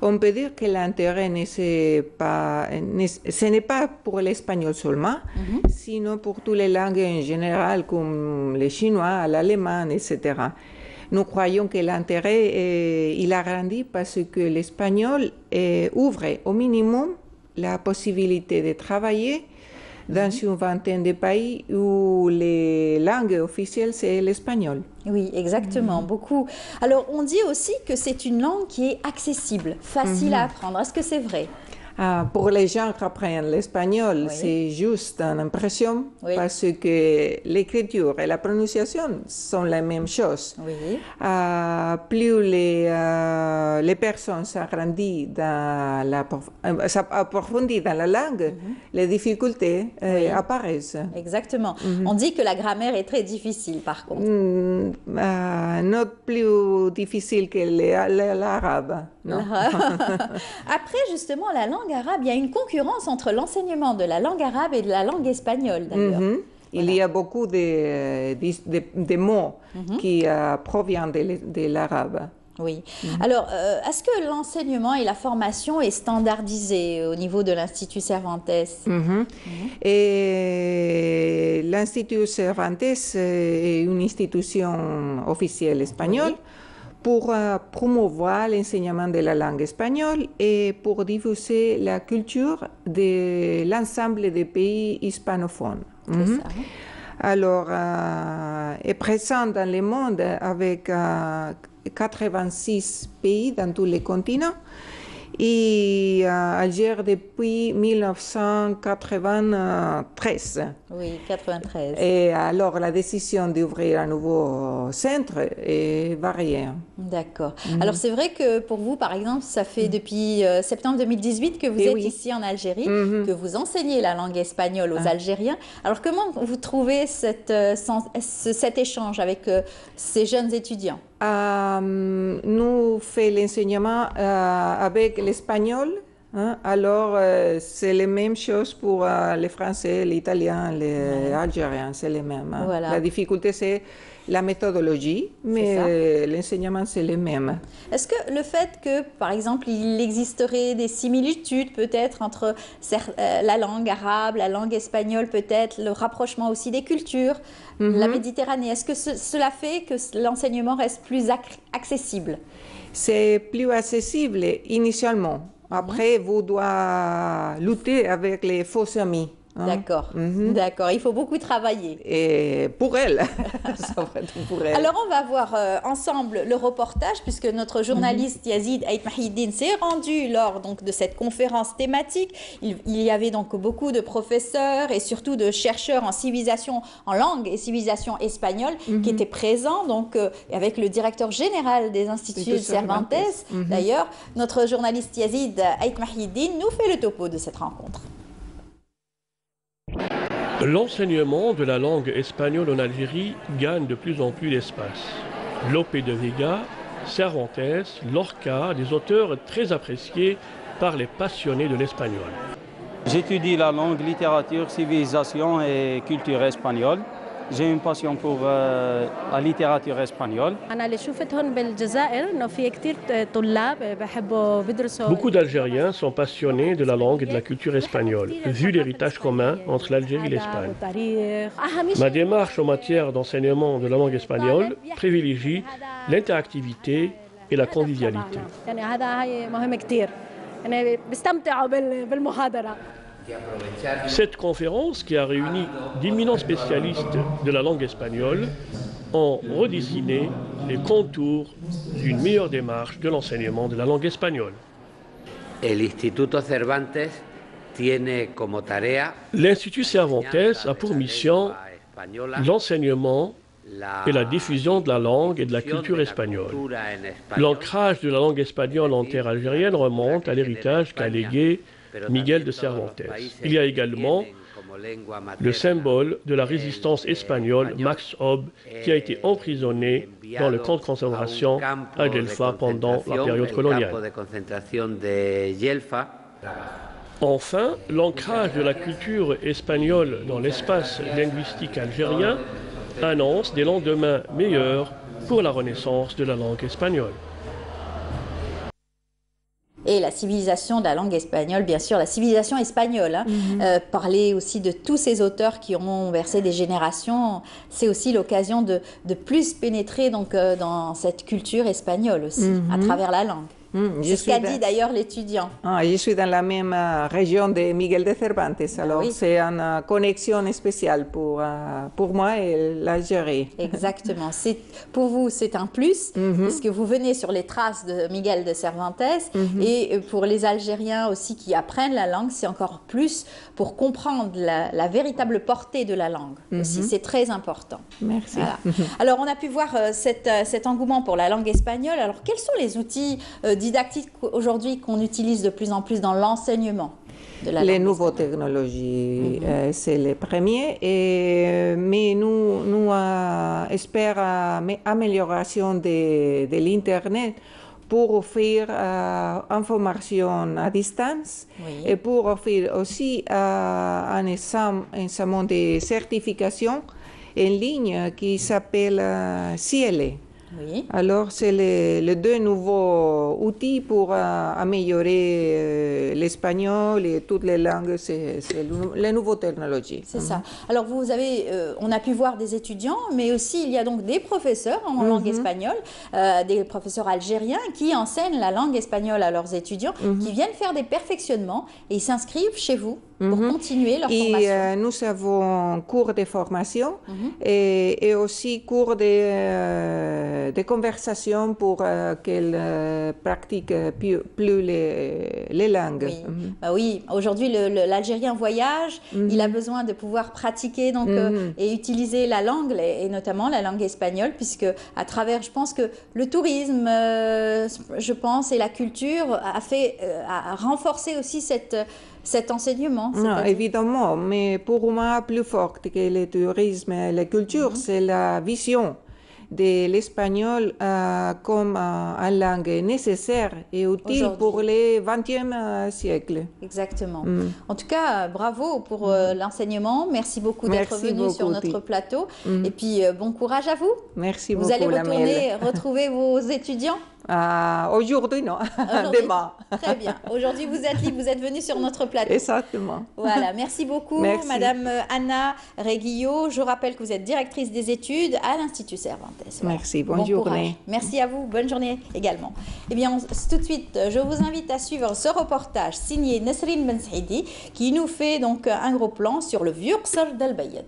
On peut dire que l'intérêt ce n'est pas pour l'espagnol seulement, sinon pour toutes les langues en général comme le chinois, l'allemand, etc. Nous croyons que l'intérêt il a grandi parce que l'espagnol ouvre au minimum la possibilité de travailler dans une vingtaine de pays où les langues officielles, c'est l'espagnol. Oui, exactement, beaucoup. Alors, on dit aussi que c'est une langue qui est accessible, facile à apprendre. Est-ce que c'est vrai? Pour les gens qui apprennent l'espagnol, c'est juste une impression parce que l'écriture et la prononciation sont la même chose. Plus les personnes s'agrandissent s'approfondissent dans la langue, les difficultés apparaissent. Exactement. On dit que la grammaire est très difficile par contre. Not plus difficile que l'arabe. Après, justement, la langue arabe, il y a une concurrence entre l'enseignement de la langue arabe et de la langue espagnole, d'ailleurs. Il y a beaucoup de mots qui proviennent de l'arabe. Oui. Alors, est-ce que l'enseignement et la formation est standardisé au niveau de l'Institut Cervantes? Et l'Institut Cervantes est une institution officielle espagnole pour promouvoir l'enseignement de la langue espagnole et pour diffuser la culture de l'ensemble des pays hispanophones. Alors, est présent dans le monde avec 86 pays dans tous les continents et Alger depuis 1993. Oui, 93. Et alors la décision d'ouvrir un nouveau centre est variée. D'accord. Alors c'est vrai que pour vous, par exemple, ça fait depuis septembre 2018 que vous êtes ici en Algérie, que vous enseignez la langue espagnole aux Algériens. Alors comment vous trouvez cet échange avec ces jeunes étudiants? Nous faisons l'enseignement avec l'espagnol hein. Alors, c'est les mêmes choses pour les Français, les Italiens, les Algériens, c'est les mêmes. Hein. Voilà. La difficulté, c'est la méthodologie, mais l'enseignement, c'est le même. Est-ce que le fait que, par exemple, il existerait des similitudes peut-être entre la langue arabe, la langue espagnole, peut-être le rapprochement aussi des cultures, la Méditerranée, est-ce que cela fait que l'enseignement reste plus accessible? C'est plus accessible initialement. Après, vous devez lutter avec les faux amis. Hein? D'accord, d'accord. Il faut beaucoup travailler. Et pour elle, pour elle. Alors, on va voir ensemble le reportage, puisque notre journaliste Yazid Ait Mahiddine s'est rendu lors donc, de cette conférence thématique. Il y avait donc beaucoup de professeurs et surtout de chercheurs en civilisation, en langue et civilisation espagnole qui étaient présents, donc avec le directeur général des instituts Cervantes. D'ailleurs, notre journaliste Yazid Ait Mahiddine nous fait le topo de cette rencontre. L'enseignement de la langue espagnole en Algérie gagne de plus en plus d'espace. Lope de Vega, Cervantes, Lorca, des auteurs très appréciés par les passionnés de l'espagnol. J'étudie la langue, littérature, civilisation et culture espagnole. J'ai une passion pour la littérature espagnole. Beaucoup d'Algériens sont passionnés de la langue et de la culture espagnole, vu l'héritage commun entre l'Algérie et l'Espagne. Ma démarche en matière d'enseignement de la langue espagnole privilégie l'interactivité et la convivialité. Cette conférence, qui a réuni d'éminents spécialistes de la langue espagnole, ont redessiné les contours d'une meilleure démarche de l'enseignement de la langue espagnole. L'Institut Cervantes a pour mission l'enseignement et la diffusion de la langue et de la culture espagnole. L'ancrage de la langue espagnole en terre algérienne remonte à l'héritage qu'a légué Miguel de Cervantes. Il y a également le symbole de la résistance espagnole, Max Hobb, qui a été emprisonné dans le camp de concentration à Gelfa pendant la période coloniale. Enfin, l'ancrage de la culture espagnole dans l'espace linguistique algérien annonce des lendemains meilleurs pour la renaissance de la langue espagnole. Et la civilisation de la langue espagnole, bien sûr, la civilisation espagnole. Parler aussi de tous ces auteurs qui ont versé des générations, c'est aussi l'occasion de plus pénétrer donc, dans cette culture espagnole aussi, à travers la langue. C'est ce qu'a dit d'ailleurs l'étudiant. Je suis dans la même région de Miguel de Cervantes, alors c'est une connexion spéciale pour moi et l'Algérie. Exactement. Pour vous, c'est un plus, puisque vous venez sur les traces de Miguel de Cervantes, et pour les Algériens aussi qui apprennent la langue, c'est encore plus pour comprendre la véritable portée de la langue aussi. C'est très important. Merci. Voilà. Alors, on a pu voir cet engouement pour la langue espagnole. Alors, quels sont les outils didactiques aujourd'hui qu'on utilise de plus en plus dans l'enseignement de la langue? Les nouvelles technologies, c'est les premiers, mais nous espérons amélioration de l'Internet pour offrir information à distance et pour offrir aussi un examen de certification en ligne qui s'appelle CLE. Alors, c'est les deux nouveaux outils pour améliorer l'espagnol et toutes les langues, c'est les nouvelles technologies. C'est ça. Alors, vous avez, on a pu voir des étudiants, mais aussi il y a donc des professeurs en langue espagnole, des professeurs algériens qui enseignent la langue espagnole à leurs étudiants, qui viennent faire des perfectionnements et ils s'inscrivent chez vous pour continuer leur formation. Et nous avons cours de formation et aussi cours de conversation pour qu'elles pratiquent plus les langues. Oui, aujourd'hui l'Algérien voyage, il a besoin de pouvoir pratiquer donc, et utiliser la langue, et notamment la langue espagnole, puisque à travers, je pense que le tourisme, je pense, et la culture a renforcé aussi cet enseignement. Non, évidemment, mais pour moi, plus fort que le tourisme et la culture, c'est la vision. de l'espagnol comme une langue nécessaire et utile pour le XXe siècle. Exactement. En tout cas, bravo pour l'enseignement. Merci beaucoup d'être venu sur notre plateau. Et puis, bon courage à vous. Merci beaucoup. Vous allez retourner retrouver vos étudiants? Aujourd'hui, non. Demain. Très bien. Aujourd'hui, vous êtes libre, vous êtes venu sur notre plateau. Exactement. Voilà, merci beaucoup, Madame Anna Reguillo. Je rappelle que vous êtes directrice des études à l'Institut Cervantes. Voilà. Merci, bonne journée. Merci à vous, bonne journée également. Eh bien, tout de suite, je vous invite à suivre ce reportage signé Nesrin Ben Saidi qui nous fait donc un gros plan sur le vieux Qsr d'Al Bayed.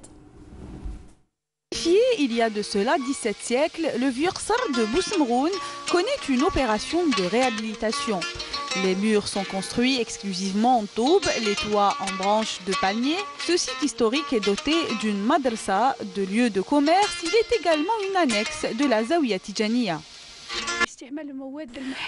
Il y a de cela 17 siècles, le vieux Qsr de Bousmroun connaît une opération de réhabilitation. Les murs sont construits exclusivement en taube, les toits en branches de palmier. Ce site historique est doté d'une madrasa, de lieu de commerce. Il est également une annexe de la Zawiya Tijaniya.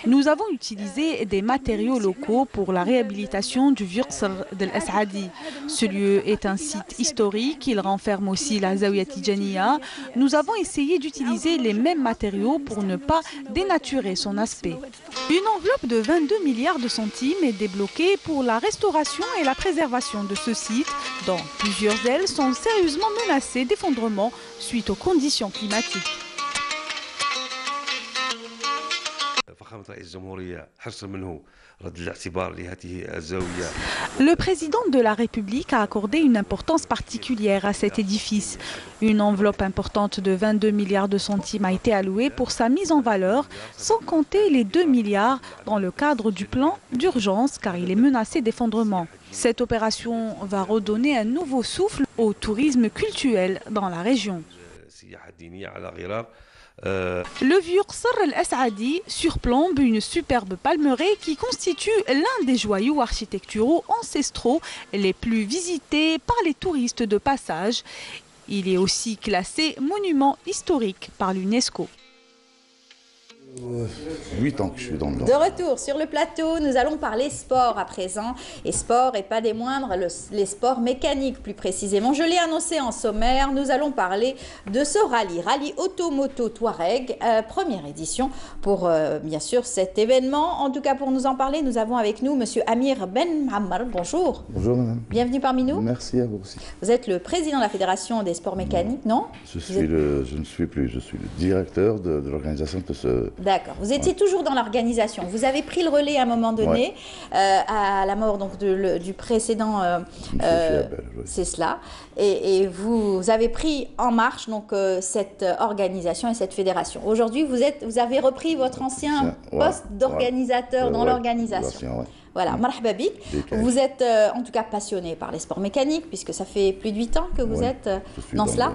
Nous avons utilisé des matériaux locaux pour la réhabilitation du vieux Qsr d'Al As'adi. Ce lieu est un site historique, il renferme aussi la Zawiya Tijaniya. Nous avons essayé d'utiliser les mêmes matériaux pour ne pas dénaturer son aspect. Une enveloppe de 22 milliards de centimes est débloquée pour la restauration et la préservation de ce site, dont plusieurs ailes sont sérieusement menacées d'effondrement suite aux conditions climatiques. Le président de la République a accordé une importance particulière à cet édifice. Une enveloppe importante de 22 milliards de centimes a été allouée pour sa mise en valeur, sans compter les 2 milliards dans le cadre du plan d'urgence car il est menacé d'effondrement. Cette opération va redonner un nouveau souffle au tourisme culturel dans la région. Le vieux Qsr Al As'adi surplombe une superbe palmeraie qui constitue l'un des joyaux architecturaux ancestraux les plus visités par les touristes de passage. Il est aussi classé monument historique par l'UNESCO. 8 ans que je suis dans le De retour sur le plateau, nous allons parler sport à présent. Et sport, et pas des moindres, les sports mécaniques plus précisément. Je l'ai annoncé en sommaire, nous allons parler de ce rallye Auto-Moto Touareg, première édition pour bien sûr cet événement. En tout cas, pour nous en parler, nous avons avec nous Monsieur Amir Ben Mhammar. Bonjour. Bonjour madame. Bienvenue parmi nous. Merci à vous aussi. Vous êtes le président de la Fédération des sports mécaniques, non? Je ne suis plus, je suis le directeur de l'organisation de ce... D'accord. Vous étiez toujours dans l'organisation. Vous avez pris le relais à un moment donné, à la mort donc, du précédent. C'est cela. Et vous avez pris en marche donc, cette organisation et cette fédération. Aujourd'hui, vous avez repris votre ancien poste d'organisateur dans l'organisation. Voilà, marhaba bik. Vous êtes en tout cas passionné par les sports mécaniques, puisque ça fait plus de 8 ans que vous êtes dans cela.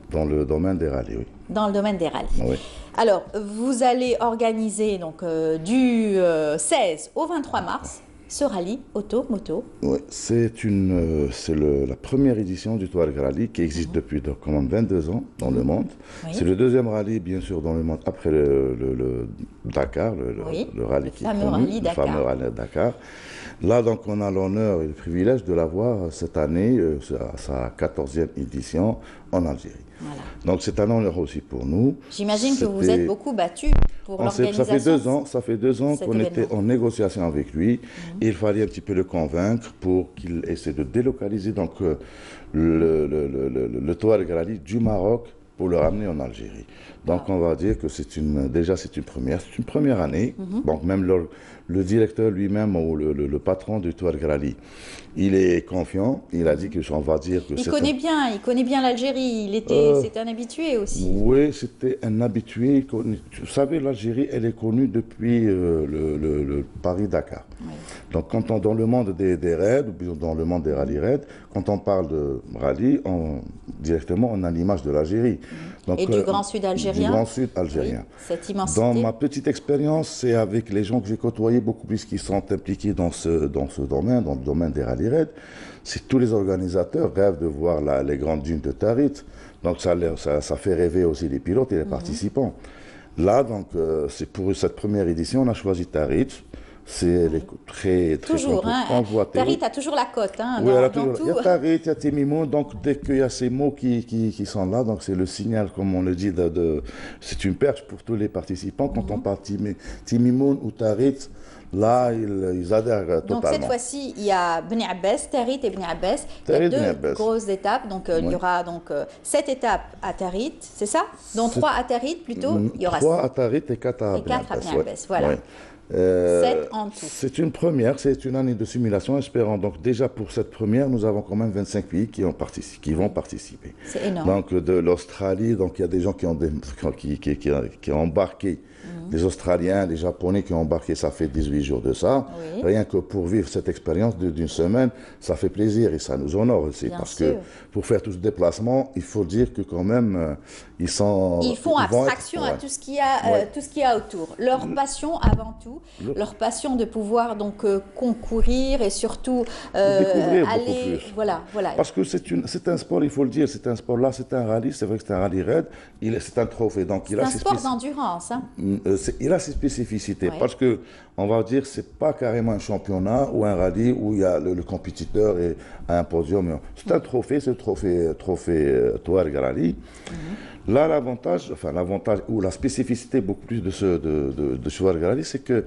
Dans le domaine des rallyes, oui. Dans le domaine des rallyes. Oui. Alors, vous allez organiser donc, du 16 au 23 mars ce rallye auto-moto. Oui, c'est la première édition du Touareg Rally qui existe depuis quand même 22 ans dans le monde. Oui. C'est le deuxième rallye, bien sûr, dans le monde après le Dakar, le rallye qui est connu, le fameux rallye Dakar. Là, donc, on a l'honneur et le privilège de l'avoir cette année, à sa 14e édition en Algérie. Voilà. Donc, c'est un honneur aussi pour nous. J'imagine que vous êtes beaucoup battu pour l'organisation. Ça fait 2 ans qu'on était en négociation avec lui. Et il fallait un petit peu le convaincre pour qu'il essaie de délocaliser donc, le Touareg Rally du Maroc pour le ramener en Algérie. Donc on va dire que c'est une première année. Donc même le directeur lui-même ou le patron du Touareg Rally, il est confiant. Il a dit on va dire que il connaît bien l'Algérie. C'était un habitué aussi. Oui, c'était un habitué. Vous savez, l'Algérie, elle est connue depuis le Paris-Dakar. Oui. Donc quand dans le monde des raids, ou dans le monde des rallye-raids, quand on parle de rallye, directement on a l'image de l'Algérie. Et du Grand Sud algérien. Du Grand Sud algérien. Oui, cette immensité. Dans ma petite expérience, c'est avec les gens que j'ai côtoyés beaucoup plus qui sont impliqués dans ce domaine, dans le domaine des rallye-raids. C'est tous les organisateurs rêvent de voir les grandes dunes de Tarit. Donc ça fait rêver aussi les pilotes et les participants. Là, donc, c'est pour cette première édition, on a choisi Tarit. Elle est très, très toujours, hein. Tarit a toujours la cote, hein, oui, dans tout. Il y a Tarit, il y a Timimoun, donc dès qu'il y a ces mots qui sont là, donc c'est le signal, comme on le dit, c'est une perche pour tous les participants. Quand on parle Timimoun ou Tarit, là, ils adhèrent totalement. Donc cette fois-ci, il y a Bni Abbas, Tarit et Bni Abbas. Il y a deux grosses étapes. Donc il y aura donc 7 étapes à Tarit, c'est ça? Donc 3 à Tarit plutôt. Il y aura 3 à Tarit et 4 à Bni Abbas. Voilà. Ouais. 7 en tout. C'est une première, c'est une année de simulation, espérant. Donc déjà pour cette première, nous avons quand même 25 pays qui vont participer. C'est énorme. Donc de l'Australie, donc il y a des gens qui ont embarqué. Les Australiens, les Japonais qui ont embarqué, ça fait 18 jours de ça. Oui. Rien que pour vivre cette expérience d'une semaine, ça fait plaisir et ça nous honore aussi. Bien parce sûr. que pour faire tout ce déplacement, il faut dire que quand même, ils font abstraction à tout ce qu'il y a autour. Leur passion avant tout, leur passion de pouvoir donc concourir et surtout aller. Voilà. Parce que c'est un sport, il faut le dire, c'est un sport là, c'est un rallye, c'est vrai que c'est un rallye raid, c'est un trophée. C'est un sport d'endurance. Hein. Il a ses spécificités, ouais. Parce que, on va dire, c'est pas carrément un championnat ou un rallye où il y a le compétiteur et un podium. C'est un trophée, c'est le trophée Touareg Rally. Là, l'avantage ou la spécificité beaucoup plus de Touareg Rally, c'est que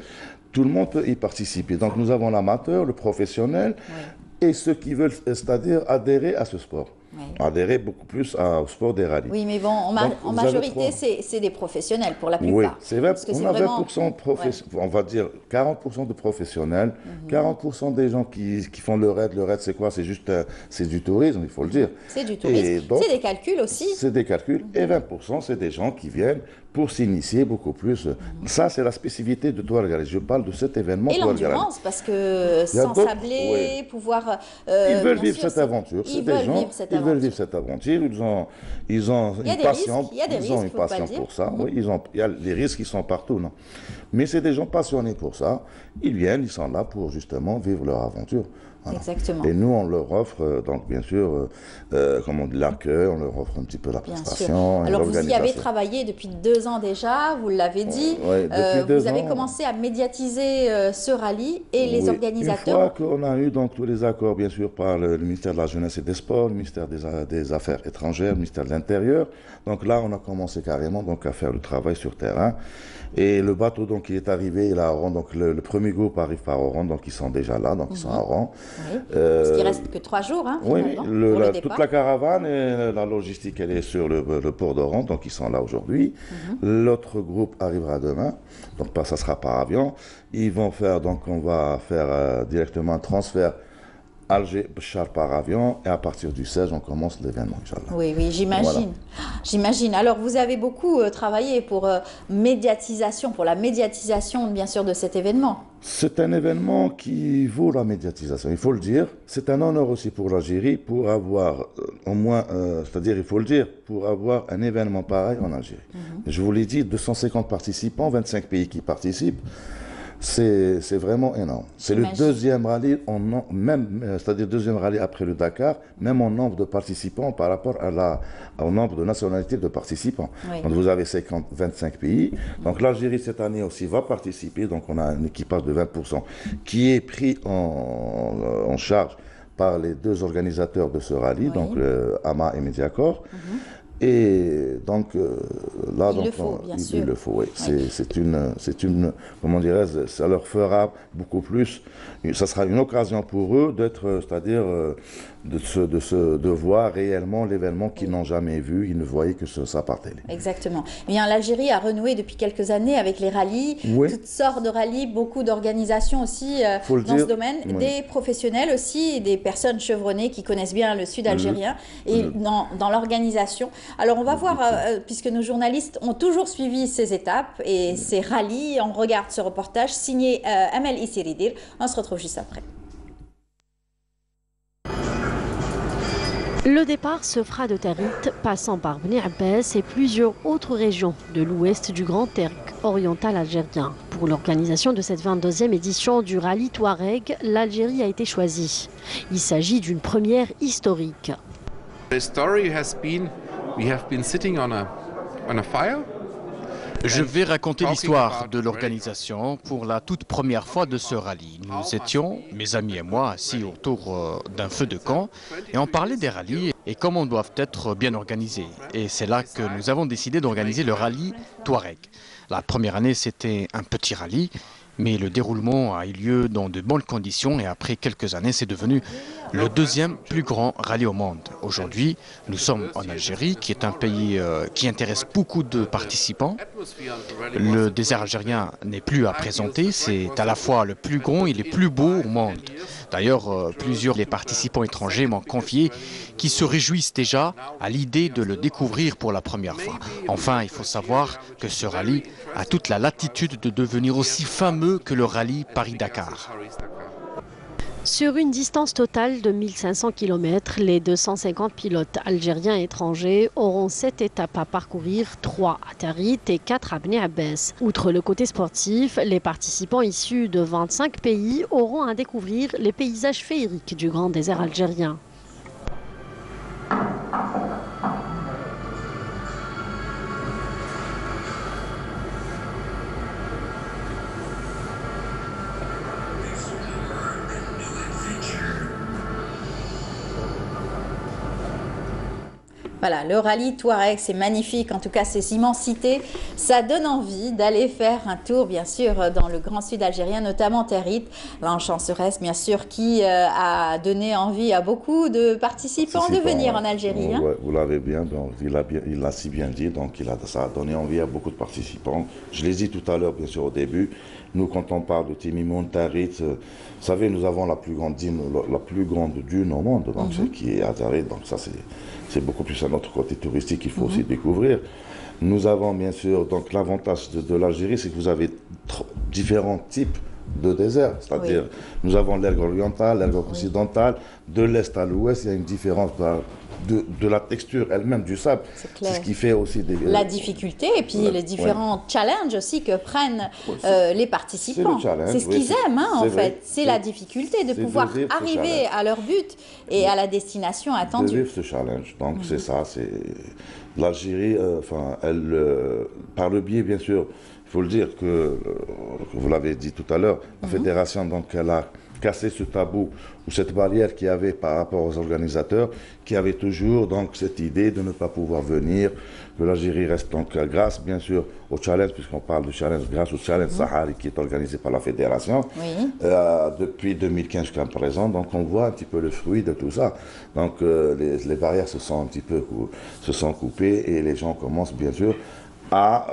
tout le monde peut y participer. Donc nous avons l'amateur, le professionnel et ceux qui veulent, c'est-à-dire adhérer à ce sport. Adhérer beaucoup plus au sport des rallyes. Oui, mais bon, en majorité, c'est des professionnels pour la plupart. Oui, c'est vrai. On a 20%, on va dire 40% de professionnels, 40% des gens qui font le raid. Le raid, c'est quoi? C'est juste c'est du tourisme, il faut le dire. C'est du tourisme. C'est des calculs aussi. C'est des calculs. Et 20%, c'est des gens qui viennent pour s'initier beaucoup plus. Ça, c'est la spécificité de Touareg Rally. Je parle de cet événement. Et l'endurance, parce que sans sabler, pouvoir... ils veulent vivre cette aventure. C'est des gens... Ils veulent vivre cette aventure, ils ont une passion, pour ça. Oui, il y a les risques qui sont partout, non. Mais c'est des gens passionnés pour ça. Ils viennent, ils sont là pour justement vivre leur aventure. Voilà. Exactement. Et nous, on leur offre, donc bien sûr, l'accueil, on leur offre un petit peu la prestation. Alors vous y avez travaillé depuis 2 ans déjà, vous l'avez dit. Vous avez commencé à médiatiser ce rallye et les organisateurs. Une fois qu'on a eu donc tous les accords, bien sûr, par le ministère de la Jeunesse et des Sports, le ministère des Affaires étrangères, le ministère de l'Intérieur. Donc là, on a commencé carrément donc, à faire le travail sur terrain. Et le bateau, donc, il est arrivé, il est à Oran. Donc, le premier groupe arrive par Oran, donc ils sont déjà là, donc ils sont à Oran. Oui. Parce qu'il ne reste que 3 jours, hein, finalement, toute la caravane et la logistique, elle est sur le port d'Oran, donc ils sont là aujourd'hui. L'autre groupe arrivera demain, donc ça sera par avion. Ils vont faire, donc on va faire directement un transfert Alger, Béchar par avion, et à partir du 16, on commence l'événement, Inch'Allah. Oui, j'imagine. Voilà. J'imagine. Alors, vous avez beaucoup travaillé pour la médiatisation, bien sûr, de cet événement. C'est un événement qui vaut la médiatisation, il faut le dire. C'est un honneur aussi pour l'Algérie, pour avoir, au moins, c'est-à-dire, il faut le dire, pour avoir un événement pareil en Algérie. Je vous l'ai dit, 250 participants, 25 pays qui participent. C'est vraiment énorme. C'est le deuxième rallye, c'est-à-dire deuxième rallye après le Dakar, même en nombre de participants par rapport au nombre de nationalités de participants. Oui. Donc vous avez 25 pays. Donc l'Algérie cette année aussi va participer. Donc on a un équipage de 20% qui est pris en charge par les 2 organisateurs de ce rallye, donc AMA et Mediacorp. Et donc là, il le faut, oui. C'est une, comment dirais-je, ça leur fera beaucoup plus. Ça sera une occasion pour eux d'être, c'est-à-dire de voir réellement l'événement qu'ils n'ont jamais vu, ils ne voyaient que ça par télé. Exactement. Bien, l'Algérie a renoué depuis quelques années avec les rallyes, toutes sortes de rallyes, beaucoup d'organisations aussi dans ce domaine, des professionnels aussi, des personnes chevronnées qui connaissent bien le sud algérien et dans l'organisation. Alors on va voir, puisque nos journalistes ont toujours suivi ces étapes et ces rallyes, on regarde ce reportage signé Amel Issiridir. On se retrouve juste après. Le départ se fera de Tarit, passant par Bni Abbas et plusieurs autres régions de l'ouest du Grand Terk oriental algérien. Pour l'organisation de cette 22e édition du rallye Touareg, l'Algérie a été choisie. Il s'agit d'une première historique. The story has been we have been sitting on a fire Je vais raconter l'histoire de l'organisation pour la toute première fois de ce rallye. Nous étions, mes amis et moi, assis autour d'un feu de camp et on parlait des rallyes et comment doivent être bien organisés. Et c'est là que nous avons décidé d'organiser le rallye Touareg. La première année, c'était un petit rallye, mais le déroulement a eu lieu dans de bonnes conditions et après quelques années, c'est devenu le deuxième plus grand rallye au monde. Aujourd'hui, nous sommes en Algérie, qui est un pays qui intéresse beaucoup de participants. Le désert algérien n'est plus à présenter, c'est à la fois le plus grand et le plus beau au monde. D'ailleurs, plusieurs des participants étrangers m'ont confié qu'ils se réjouissent déjà à l'idée de le découvrir pour la première fois. Enfin, il faut savoir que ce rallye a toute la latitude de devenir aussi fameux que le rallye Paris-Dakar. Sur une distance totale de 1500 km, les 250 pilotes algériens et étrangers auront 7 étapes à parcourir, 3 à Tarit et 4 à Bni Abbas. Outre le côté sportif, les participants issus de 25 pays auront à découvrir les paysages féeriques du grand désert algérien. Voilà, le rallye Touareg, c'est magnifique, en tout cas ces immensités, ça donne envie d'aller faire un tour bien sûr dans le grand sud algérien, notamment Tarit, l'enchanceresse bien sûr qui a donné envie à beaucoup de participants de venir en Algérie. Ouais, vous l'avez bien, donc il l'a si bien dit, donc ça a donné envie à beaucoup de participants. Je l'ai dit tout à l'heure bien sûr au début, nous quand on parle de Timimoun, Tarit, vous savez nous avons la plus grande dune au monde, donc, qui est à Tarit, donc ça c'est beaucoup plus à notre côté touristique qu'il faut aussi découvrir. Nous avons bien sûr, donc l'avantage de l'Algérie, c'est que vous avez différents types de déserts. C'est-à-dire, nous avons l'ergue orientale, l'ergue occidentale, de l'est à l'ouest, il y a une différence de la texture elle-même du sable. C'est ce qui fait aussi la difficulté et puis les différents challenges aussi que prennent les participants. C'est ce qu'ils aiment en fait. C'est la difficulté de pouvoir arriver à leur but et à la destination attendue. De vivre ce challenge. Donc c'est ça. L'Algérie, par le biais bien sûr, il faut le dire que vous l'avez dit tout à l'heure, la fédération donc elle a cassé ce tabou ou cette barrière qu'il y avait par rapport aux organisateurs qui avaient toujours donc cette idée de ne pas pouvoir venir, que l'Algérie reste donc grâce bien sûr au challenge, puisqu'on parle de challenge, grâce au challenge Sahari qui est organisé par la fédération depuis 2015 jusqu'à présent, donc on voit un petit peu le fruit de tout ça. Donc les barrières se sont un petit peu coupées et les gens commencent bien sûr à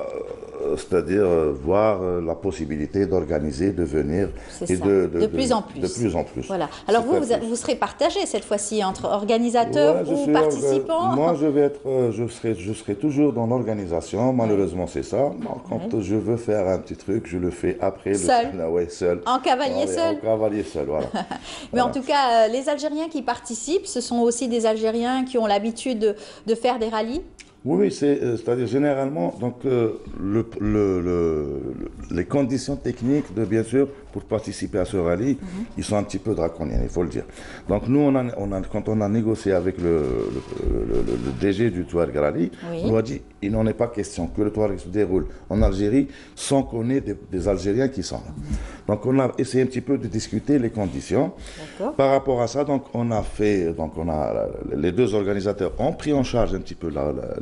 c'est-à-dire voir la possibilité d'organiser, de venir et de plus en plus. De plus en plus. Voilà. Alors vous serez partagé cette fois-ci entre organisateurs ou participants. Moi, je serai toujours dans l'organisation. Malheureusement, c'est ça. Quand je veux faire un petit truc, je le fais après. Seul. Seul. En cavalier seul. En cavalier seul, voilà. Mais en tout cas, les Algériens qui participent, ce sont aussi des Algériens qui ont l'habitude de faire des rallyes. Oui, c'est-à-dire généralement, donc, les conditions techniques, bien sûr, pour participer à ce rallye, ils sont un petit peu draconiennes, il faut le dire. Donc nous, quand on a négocié avec le DG du Touareg Rallye, on lui a dit, il n'en est pas question que le Touareg se déroule en Algérie sans qu'on ait des Algériens qui sont là. Donc on a essayé un petit peu de discuter les conditions. Par rapport à ça, donc les deux organisateurs ont pris en charge un petit peu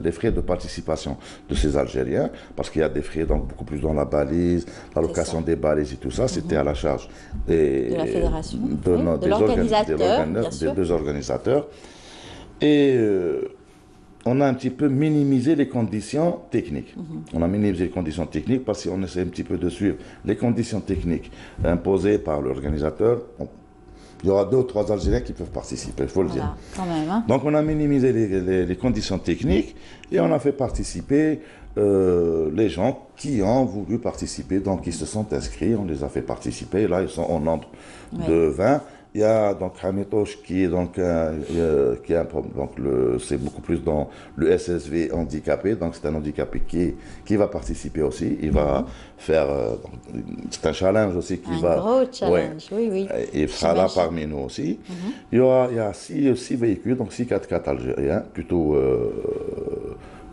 les frais de participation de ces Algériens, parce qu'il y a des frais donc beaucoup plus dans la balise, la location des balises et tout ça, c'était à la charge de la fédération, des deux organisateurs. Et on a un petit peu minimisé les conditions techniques. On a minimisé les conditions techniques parce qu'on essaie un petit peu de suivre les conditions techniques imposées par l'organisateur. Il y aura 2 ou 3 Algériens qui peuvent participer, il faut le dire. Quand même, Donc on a minimisé les conditions techniques et on a fait participer les gens qui ont voulu participer, donc ils se sont inscrits, on les a fait participer, là ils sont au nombre de 20. Il y a donc Hamitosh qui est donc c'est beaucoup plus dans le SSV handicapé, donc c'est un handicapé qui va participer aussi. Il va faire, c'est un challenge aussi qui va. Un gros challenge, oui. Il sera là parmi nous aussi. Il y a 6 véhicules, donc 6 4x4 algériens, plutôt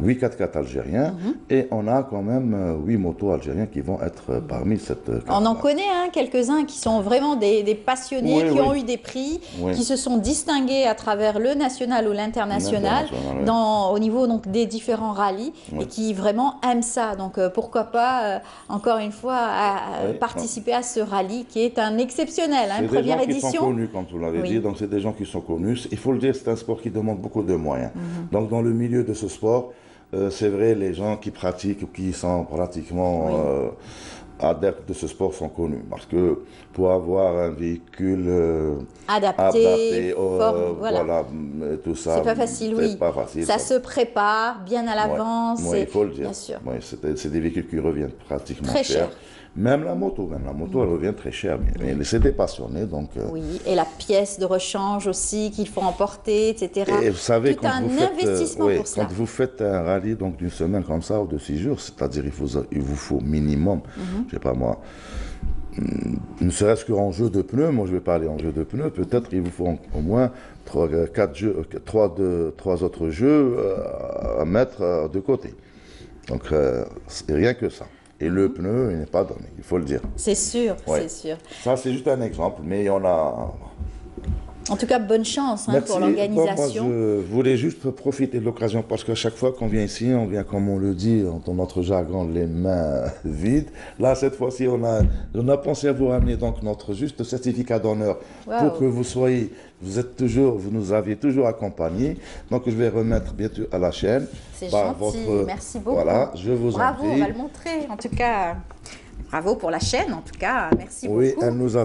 8 4x4 algériens et on a quand même 8 motos algériens qui vont être parmi cette On en connaît quelques-uns qui sont vraiment des passionnés, qui ont eu des prix, qui se sont distingués à travers le national ou l'international au niveau donc, des différents rallyes et qui vraiment aiment ça. Donc pourquoi pas, encore une fois, participer à ce rallye qui est un exceptionnel, une première édition. C'est des gens qui sont connus, comme vous l'avez dit, donc c'est des gens qui sont connus. Il faut le dire, c'est un sport qui demande beaucoup de moyens. Donc dans le milieu de ce sport, c'est vrai, les gens qui pratiquent ou qui sont pratiquement adeptes de ce sport sont connus. Parce que pour avoir un véhicule adapté voilà, tout ça, c'est pas facile, oui. Pas facile, ça se prépare bien à l'avance. Oui, il faut le dire. Bien sûr. C'est des véhicules qui reviennent pratiquement très cher. Même la moto, elle revient très cher. Mais c'est des passionnés, donc... Oui, et la pièce de rechange aussi qu'il faut emporter, etc. Et vous savez, tout un investissement pour cela. Quand vous faites un rallye donc d'une semaine comme ça ou de 6 jours, c'est-à-dire il vous faut minimum, je sais pas moi, ne serait-ce qu'en jeu de pneus, moi je vais parler en jeu de pneus, peut-être il vous faut au moins 3 autres jeux à mettre de côté. Donc c'est rien que ça. Et le pneu, il n'est pas donné, il faut le dire. C'est sûr, c'est sûr. Ça, c'est juste un exemple, mais il y en a... En tout cas, bonne chance pour l'organisation. Moi, je voulais juste profiter de l'occasion, parce qu'à chaque fois qu'on vient ici, on vient, comme on le dit, dans notre jargon, les mains vides. Là, cette fois-ci, on a pensé à vous ramener donc notre juste certificat d'honneur pour que vous soyez... Vous nous aviez toujours accompagnés. Donc, je vais remettre bientôt à la chaîne. C'est gentil, merci beaucoup. Voilà, je vous en prie. Bravo, on va le montrer. En tout cas, bravo pour la chaîne, en tout cas. Merci beaucoup. Oui, elle nous a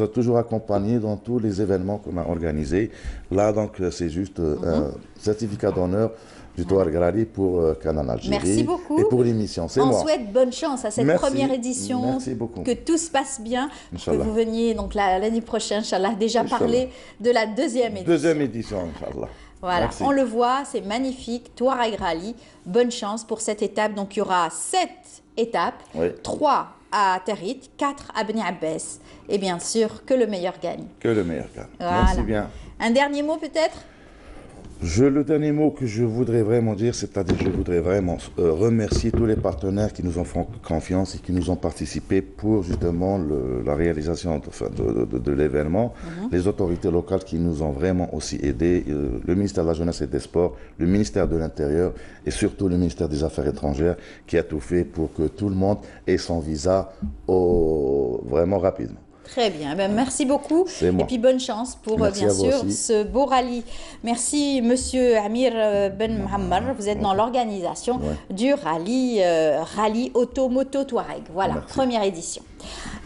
toujours accompagnés dans tous les événements qu'on a organisés. Là, donc, c'est juste un certificat d'honneur du Touareg Rally pour Canal Algérie. Merci beaucoup. Et pour l'émission, c'est moi. On souhaite bonne chance à cette première édition. Merci beaucoup. Que tout se passe bien. Que vous veniez donc l'année prochaine, Inch'Allah, déjà parler de la deuxième édition. Deuxième édition, Inch'Allah. Voilà, merci. On le voit, c'est magnifique. Touareg Rally, bonne chance pour cette étape. Donc il y aura 7 étapes, 3 à Tarit, 4 à Beni Abbès. Et bien sûr, que le meilleur gagne. Que le meilleur gagne. Voilà. Merci bien. Un dernier mot peut-être ? Le dernier mot que je voudrais vraiment dire, c'est-à-dire je voudrais vraiment remercier tous les partenaires qui nous ont fait confiance et qui nous ont participé pour justement la réalisation de l'événement, les autorités locales qui nous ont vraiment aussi aidés, le ministère de la Jeunesse et des Sports, le ministère de l'Intérieur et surtout le ministère des Affaires étrangères qui a tout fait pour que tout le monde ait son visa vraiment rapidement. Très bien, merci beaucoup et puis bonne chance pour bien sûr ce beau rallye. Merci Monsieur Amir Ben Mohammar, vous êtes dans l'organisation du rallye Auto-Moto Touareg. Voilà, première édition.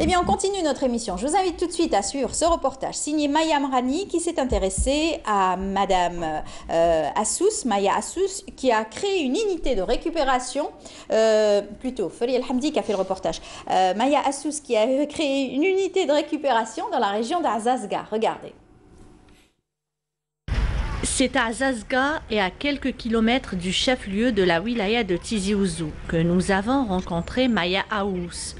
Eh bien, on continue notre émission. Je vous invite tout de suite à suivre ce reportage signé Maya Amrani qui s'est intéressée à Madame Maya Assous, qui a créé une unité de récupération, plutôt Fari El Hamdi qui a fait le reportage. Maya Assous qui a créé une unité de récupération dans la région d'Azazga. Regardez. C'est à Azazga et à quelques kilomètres du chef-lieu de la wilaya de Tizi Ouzou que nous avons rencontré Maya Aous,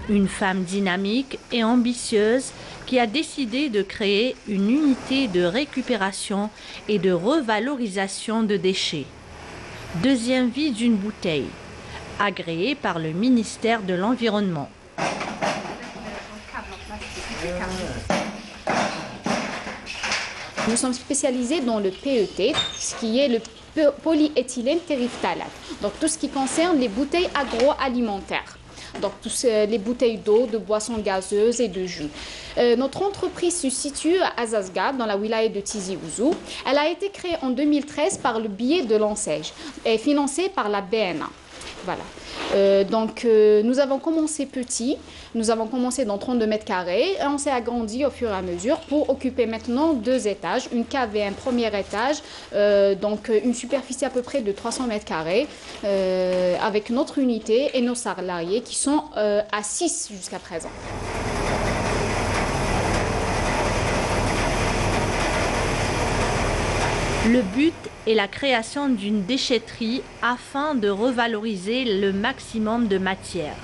une femme dynamique et ambitieuse qui a décidé de créer une unité de récupération et de revalorisation de déchets. Deuxième vie d'une bouteille, agréée par le ministère de l'Environnement. Nous sommes spécialisés dans le PET, ce qui est le polyéthylène terephthalate. Donc tout ce qui concerne les bouteilles agroalimentaires. Donc toutes les bouteilles d'eau, de boissons gazeuses et de jus. Notre entreprise se situe à Azazga, dans la wilaya de Tizi Ouzou. Elle a été créée en 2013 par le biais de l'ANSEJ et financée par la BNA. Voilà. Nous avons commencé petit, nous avons commencé dans 32 mètres carrés et on s'est agrandi au fur et à mesure pour occuper maintenant 2 étages, une cave et un premier étage, une superficie à peu près de 300 mètres carrés avec notre unité et nos salariés qui sont à 6 jusqu'à présent. Le but est la création d'une déchetterie afin de revaloriser le maximum de matière.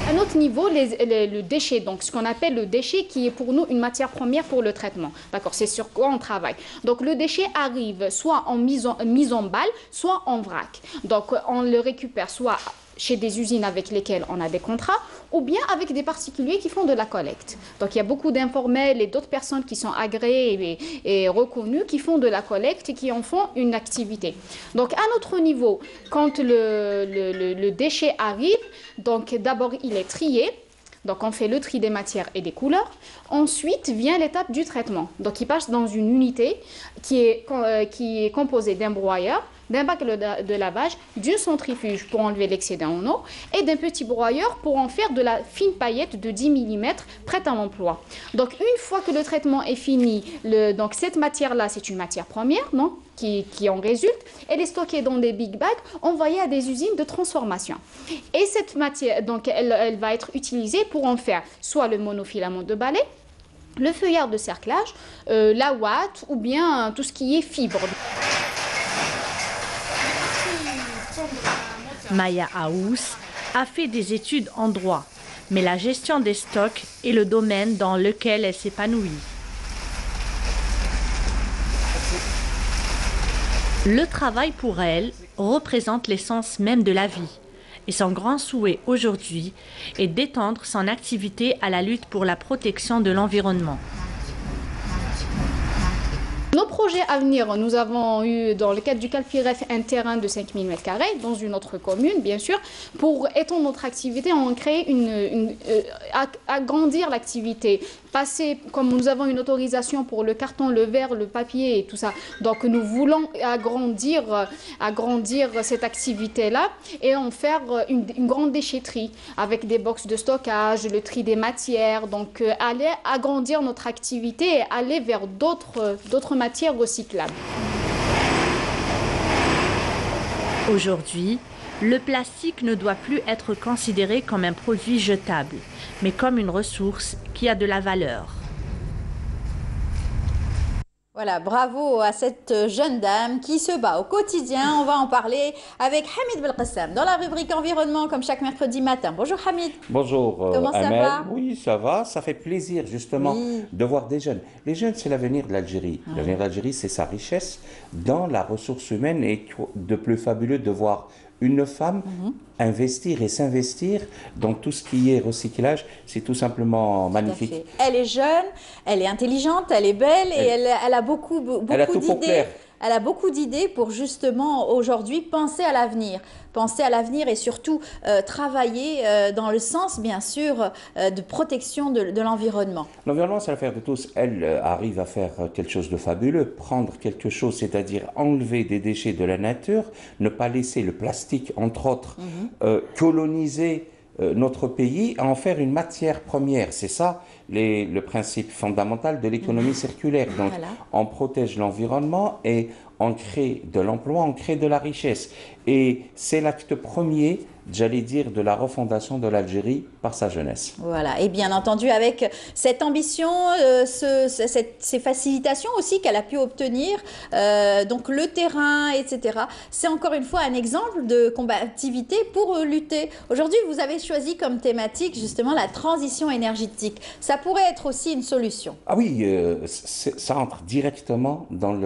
un autre niveau, le déchet, donc ce qu'on appelle le déchet qui est pour nous une matière première pour le traitement. D'accord, c'est sur quoi on travaille. Donc le déchet arrive soit en mise en balle, soit en vrac. Donc on le récupère soit chez des usines avec lesquelles on a des contrats, ou bien avec des particuliers qui font de la collecte. Donc il y a beaucoup d'informels et d'autres personnes qui sont agréées et reconnues qui font de la collecte et qui en font une activité. Donc à notre niveau, quand le déchet arrive, donc d'abord il est trié. Donc on fait le tri des matières et des couleurs. Ensuite vient l'étape du traitement. Donc il passe dans une unité qui est composée d'un broyeur, d'un bac de lavage, d'une centrifuge pour enlever l'excédent en eau et d'un petit broyeur pour en faire de la fine paillette de 10 mm prête à l'emploi. Donc une fois que le traitement est fini, donc cette matière-là, c'est une matière première, non, qui en résulte. Elle est stockée dans des big bags envoyés à des usines de transformation. Et cette matière, donc elle va être utilisée pour en faire soit le monofilament de balai, le feuillard de cerclage, la ouate ou bien tout ce qui est fibre. Maya Aous a fait des études en droit, mais la gestion des stocks est le domaine dans lequel elle s'épanouit. Le travail pour elle représente l'essence même de la vie et son grand souhait aujourd'hui est d'étendre son activité à la lutte pour la protection de l'environnement. Nos projets à venir, nous avons eu dans le cadre du Calpiref un terrain de 5000 m² dans une autre commune, bien sûr. Pour étendre notre activité, on crée agrandir l'activité. Passer, comme nous avons une autorisation pour le carton, le verre, le papier et tout ça. Donc nous voulons agrandir cette activité-là et en faire une grande déchetterie avec des boxes de stockage, le tri des matières. Donc aller agrandir notre activité et aller vers d'autres matières recyclables. Aujourd'hui, le plastique ne doit plus être considéré comme un produit jetable, mais comme une ressource qui a de la valeur. Voilà, bravo à cette jeune dame qui se bat au quotidien. On va en parler avec Hamid Belkacem dans la rubrique environnement comme chaque mercredi matin. Bonjour Hamid. Bonjour Comment ça Amel. va? Oui, ça va. Ça fait plaisir justement de voir des jeunes. Les jeunes, c'est l'avenir de l'Algérie. L'avenir de l'Algérie, c'est sa richesse dans la ressource humaine et de plus fabuleux de voir une femme investir et s'investir dans tout ce qui est recyclage, c'est tout simplement magnifique. Elle est jeune, elle est intelligente, elle est belle et elle a beaucoup d'idées. Elle a beaucoup d'idées pour justement aujourd'hui penser à l'avenir. Penser à l'avenir et surtout travailler dans le sens, bien sûr, de protection de l'environnement. L'environnement, c'est l'affaire de tous. Elle arrive à faire quelque chose de fabuleux, prendre quelque chose, c'est-à-dire enlever des déchets de la nature, ne pas laisser le plastique, entre autres, coloniser notre pays, à en faire une matière première. C'est ça le principe fondamental de l'économie circulaire. Donc, on protège l'environnement et on crée de l'emploi, on crée de la richesse. Et c'est l'acte premier, j'allais dire, de la refondation de l'Algérie par sa jeunesse. Voilà, et bien entendu avec cette ambition, ces facilitations aussi qu'elle a pu obtenir, donc le terrain, etc. C'est encore une fois un exemple de combativité pour lutter. Aujourd'hui, vous avez choisi comme thématique justement la transition énergétique. Ça pourrait être aussi une solution. Ah oui, ça entre directement dans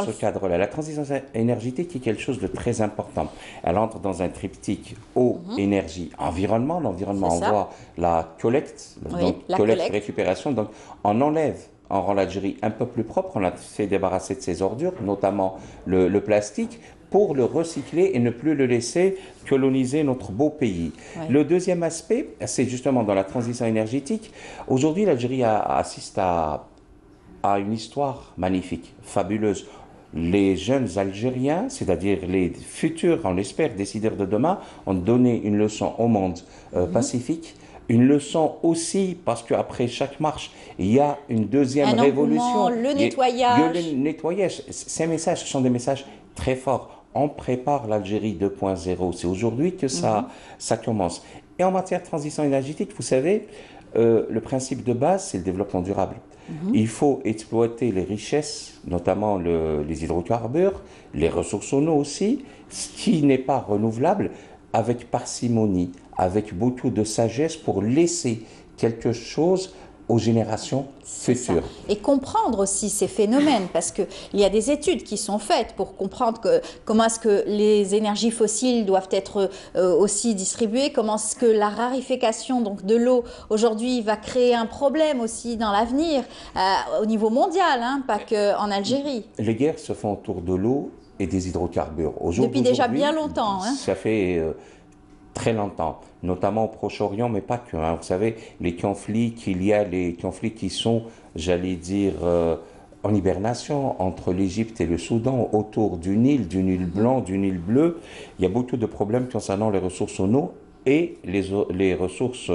ce cadre-là. La transition énergétique est quelque chose de très important. Elle entre dans un triptyque eau, énergie, environnement. L'environnement, on voit la collecte, donc collecte, récupération. Donc on enlève, on rend l'Algérie un peu plus propre. On a fait débarrasser de ses ordures, notamment le plastique, pour le recycler et ne plus le laisser coloniser notre beau pays. Le deuxième aspect, c'est justement dans la transition énergétique. Aujourd'hui, l'Algérie assiste à une histoire magnifique, fabuleuse. Les jeunes Algériens, c'est-à-dire les futurs, on l'espère, décideurs de demain, ont donné une leçon au monde pacifique. Une leçon aussi, parce qu'après chaque marche, il y a une deuxième révolution. Le nettoyage. Le nettoyage. Ces messages sont des messages très forts. On prépare l'Algérie 2.0. C'est aujourd'hui que ça commence. Et en matière de transition énergétique, vous savez, le principe de base, c'est le développement durable. Il faut exploiter les richesses, notamment les hydrocarbures, les ressources en eau aussi, ce qui n'est pas renouvelable, avec parcimonie, avec beaucoup de sagesse pour laisser quelque chose aux générations futures. Et comprendre aussi ces phénomènes, parce qu'il y a des études qui sont faites pour comprendre comment est-ce que les énergies fossiles doivent être aussi distribuées, comment est-ce que la raréfaction donc, de l'eau aujourd'hui va créer un problème aussi dans l'avenir au niveau mondial, hein, pas qu'en Algérie. Les guerres se font autour de l'eau et des hydrocarbures. Depuis déjà bien longtemps. Hein. Ça fait très longtemps, notamment au Proche-Orient, mais pas que. Hein. Vous savez, les conflits qui sont, j'allais dire, en hibernation entre l'Égypte et le Soudan, autour du Nil blanc, du Nil bleu. Il y a beaucoup de problèmes concernant les ressources en eau et les ressources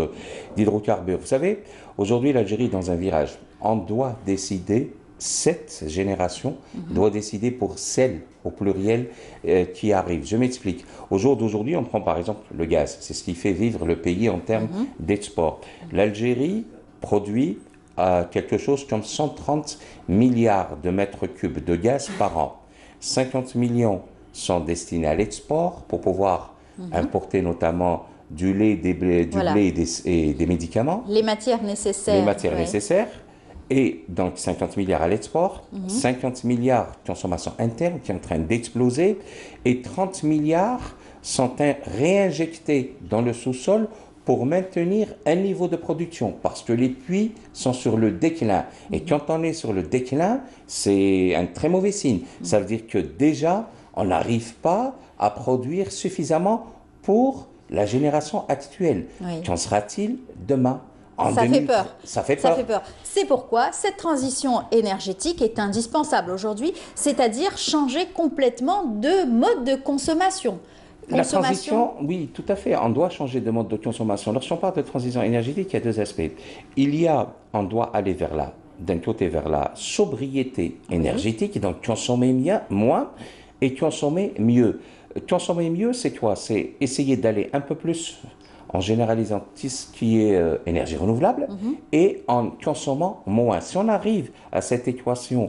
d'hydrocarbures. Vous savez, aujourd'hui, l'Algérie est dans un virage. On doit décider, cette génération doit décider pour celle, au pluriel, qui arrive. Je m'explique. Au jour d'aujourd'hui, on prend par exemple le gaz. C'est ce qui fait vivre le pays en termes d'export. L'Algérie produit quelque chose comme 130 milliards de mètres cubes de gaz par an. 50 millions sont destinés à l'export pour pouvoir importer notamment du lait, du blé et des médicaments. Les matières nécessaires. Les matières nécessaires. Et donc 50 milliards à l'export, 50 milliards de consommation interne qui est en train d'exploser et 30 milliards sont réinjectés dans le sous-sol pour maintenir un niveau de production parce que les puits sont sur le déclin. Et quand on est sur le déclin, c'est un très mauvais signe. Ça veut dire que déjà, on n'arrive pas à produire suffisamment pour la génération actuelle. Qu'en sera-t-il demain ? Fait peur. Ça fait peur. C'est pourquoi cette transition énergétique est indispensable aujourd'hui, c'est-à-dire changer complètement de mode de consommation. La transition, oui, tout à fait. On doit changer de mode de consommation. Lorsqu'on parle de transition énergétique, il y a deux aspects. On doit aller d'un côté vers la sobriété énergétique, donc consommer moins et consommer mieux. Consommer mieux, c'est quoi? C'est essayer d'aller un peu plus en généralisant tout ce qui est énergie renouvelable et en consommant moins. Si on arrive à cette équation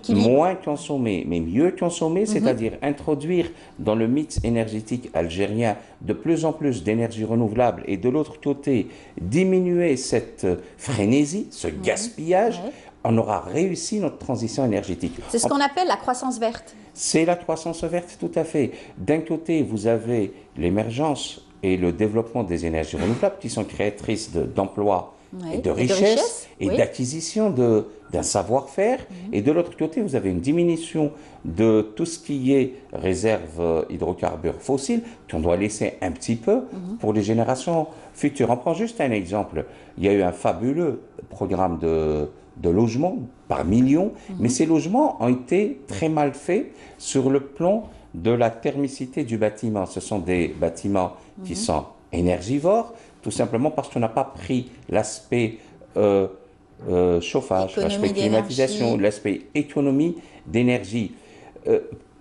moins consommer, mais mieux consommer, c'est-à-dire introduire dans le mix énergétique algérien de plus en plus d'énergie renouvelable et de l'autre côté diminuer cette frénésie, ce gaspillage, on aura réussi notre transition énergétique. C'est ce qu'on appelle la croissance verte. C'est la croissance verte, tout à fait. D'un côté, vous avez l'émergence et le développement des énergies renouvelables qui sont créatrices d'emplois et de richesses et d'acquisition d'un savoir-faire. Et de l'autre côté, vous avez une diminution de tout ce qui est réserve hydrocarbures fossiles qu'on doit laisser un petit peu pour les générations futures. On prend juste un exemple. Il y a eu un fabuleux programme de logements par millions, mais ces logements ont été très mal faits sur le plan de la thermicité du bâtiment. Ce sont des bâtiments qui sont énergivores, tout simplement parce qu'on n'a pas pris l'aspect chauffage, l'aspect climatisation, l'aspect économie d'énergie.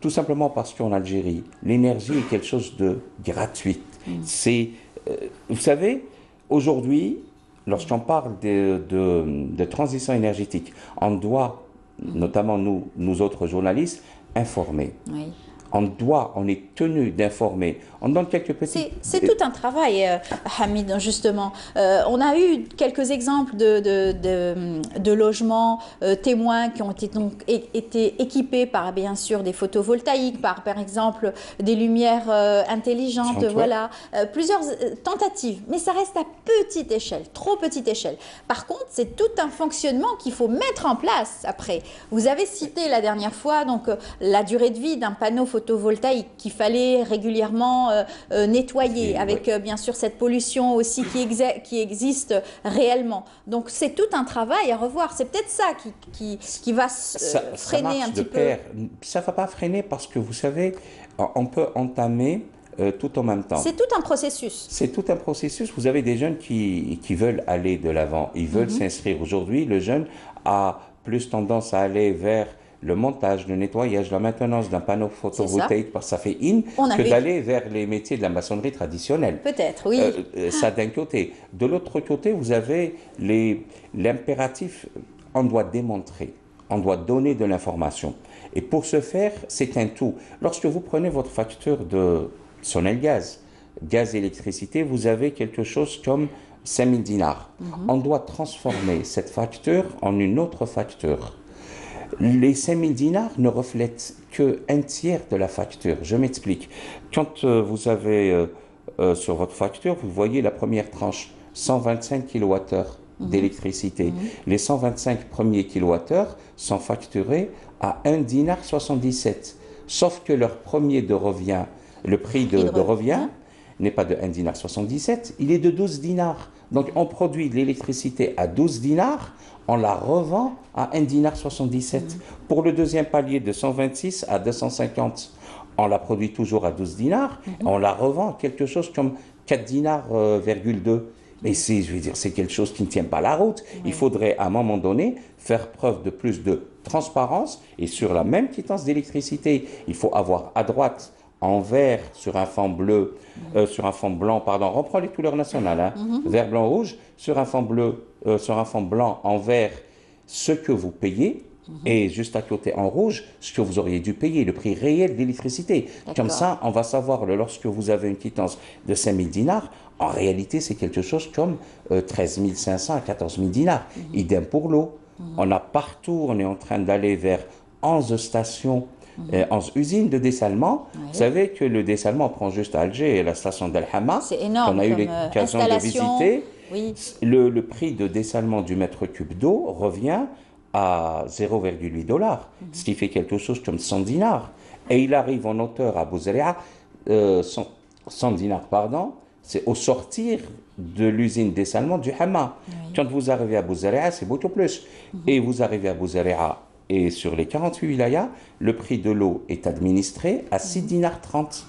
Tout simplement parce qu'en Algérie, l'énergie est quelque chose de gratuit. Vous savez, aujourd'hui, lorsqu'on parle de transition énergétique, on doit, notamment nous autres journalistes, informer. On est tenu d'informer. On donne quelques petits... C'est tout un travail, Hamid, justement. On a eu quelques exemples de logements témoins qui ont été équipés par, bien sûr, des photovoltaïques, par exemple, des lumières intelligentes, voilà. Plusieurs tentatives, mais ça reste à petite échelle, trop petite échelle. Par contre, c'est tout un fonctionnement qu'il faut mettre en place après. Vous avez cité la dernière fois donc, la durée de vie d'un panneau photovoltaïque qu'il fallait régulièrement nettoyer avec bien sûr cette pollution aussi qui existe réellement. Donc c'est tout un travail à revoir. C'est peut-être ça qui va freiner un petit peu. Ça ne va pas freiner parce que vous savez, on peut entamer tout en même temps. C'est tout un processus. C'est tout un processus. Vous avez des jeunes qui veulent aller de l'avant. Ils veulent s'inscrire. Aujourd'hui, le jeune a plus tendance à aller vers le montage, le nettoyage, la maintenance d'un panneau photovoltaïque, parce que ça fait que d'aller vers les métiers de la maçonnerie traditionnelle. Peut-être, oui. Ça d'un côté. De l'autre côté, vous avez l'impératif, on doit démontrer, on doit donner de l'information. Et pour ce faire, c'est un tout. Lorsque vous prenez votre facture de Sonelgaz, gaz et électricité, vous avez quelque chose comme 5000 dinars. On doit transformer cette facture en une autre facture. Les 5000 dinars ne reflètent qu'un tiers de la facture. Je m'explique. Quand vous avez sur votre facture, vous voyez la première tranche, 125 kWh d'électricité. Les 125 premiers kilowattheures sont facturés à 1 dinar 77. Sauf que leur premier de revient, le prix de revient n'est pas de 1 dinar 77, il est de 12 dinars. Donc on produit de l'électricité à 12 dinars, on la revend à 1 dinar 77. Pour le deuxième palier de 126 à 250, on la produit toujours à 12 dinars, on la revend à quelque chose comme 4 dinars,2. Mais je veux dire, c'est quelque chose qui ne tient pas la route. Il faudrait à un moment donné faire preuve de plus de transparence, et sur la même quittance d'électricité, il faut avoir à droite en vert sur un fond bleu, sur un fond blanc, pardon, on reprend les couleurs nationales, hein, vert, blanc, rouge, sur un fond bleu, sur un fond blanc en vert, ce que vous payez, et juste à côté en rouge, ce que vous auriez dû payer, le prix réel d'électricité. Comme ça, on va savoir, lorsque vous avez une quittance de 5000 dinars, en réalité, c'est quelque chose comme 13 500 à 14 000 dinars. Idem pour l'eau. On a partout, on est en train d'aller vers 11 stations, 11 usines de dessalement. Vous savez que le dessalement, on prend juste à Alger, la station d'Al Hama, qu'on a eu l'occasion de visiter. Le prix de dessalement du mètre cube d'eau revient à 0,8 $, ce qui fait quelque chose comme 100 dinars. Et il arrive en hauteur à Bouzaria, 100 dinars, pardon, c'est au sortir de l'usine dessalement du Hama. Quand vous arrivez à Bouzaria, c'est beaucoup plus. Et vous arrivez à Bouzaria, et sur les 48 wilayas, le prix de l'eau est administré à 6 dinars 30.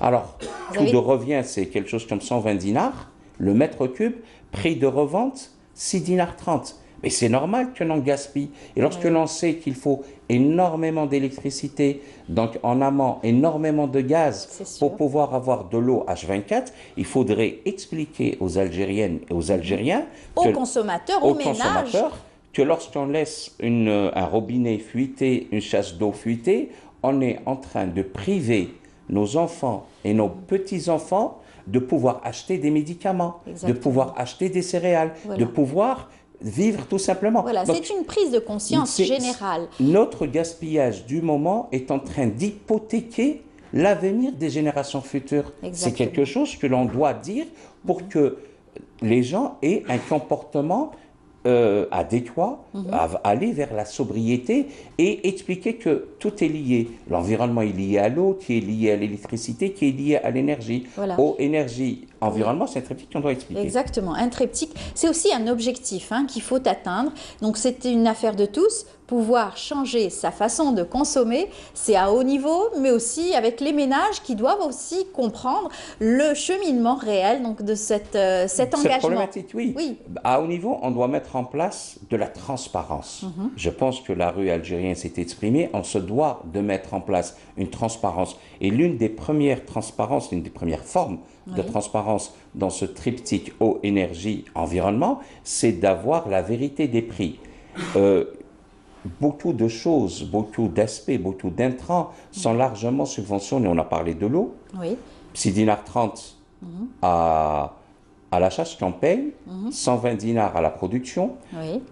Alors, coût de revient, c'est quelque chose comme 120 dinars, le mètre cube, prix de revente, 6 dinars 30. Mais c'est normal que l'on gaspille. Et lorsque l'on sait qu'il faut énormément d'électricité, donc en amont énormément de gaz pour pouvoir avoir de l'eau H24, il faudrait expliquer aux Algériennes et aux Algériens, aux consommateurs, aux ménages, que lorsqu'on laisse un robinet fuiter, une chasse d'eau fuiter, on est en train de priver nos enfants et nos petits-enfants de pouvoir acheter des médicaments, de pouvoir acheter des céréales, de pouvoir vivre tout simplement. Voilà, c'est une prise de conscience générale. Notre gaspillage du moment est en train d'hypothéquer l'avenir des générations futures. C'est quelque chose que l'on doit dire pour que les gens aient un comportement adéquat, à aller vers la sobriété et expliquer que tout est lié. L'environnement est lié à l'eau, qui est lié à l'électricité, qui est lié à l'énergie. Eau, énergie, environnement, c'est un triptyque qu'on doit expliquer. Exactement, un triptyque. C'est aussi un objectif qu'il faut atteindre. Donc c'est une affaire de tous. Pouvoir changer sa façon de consommer, c'est à haut niveau, mais aussi avec les ménages qui doivent aussi comprendre le cheminement réel donc de cet engagement. Cette problématique, oui. À haut niveau, on doit mettre en place de la transparence. Je pense que la rue algérienne s'est exprimée. On se doit de mettre en place une transparence. Et l'une des premières transparences, l'une des premières formes de transparence dans ce triptyque eau, énergie, environnement, c'est d'avoir la vérité des prix. Beaucoup de choses, beaucoup d'aspects, beaucoup d'intrants sont largement subventionnés. On a parlé de l'eau, 6 dinars 30 à l'achat, ce qu'on paye, 120 dinars à la production.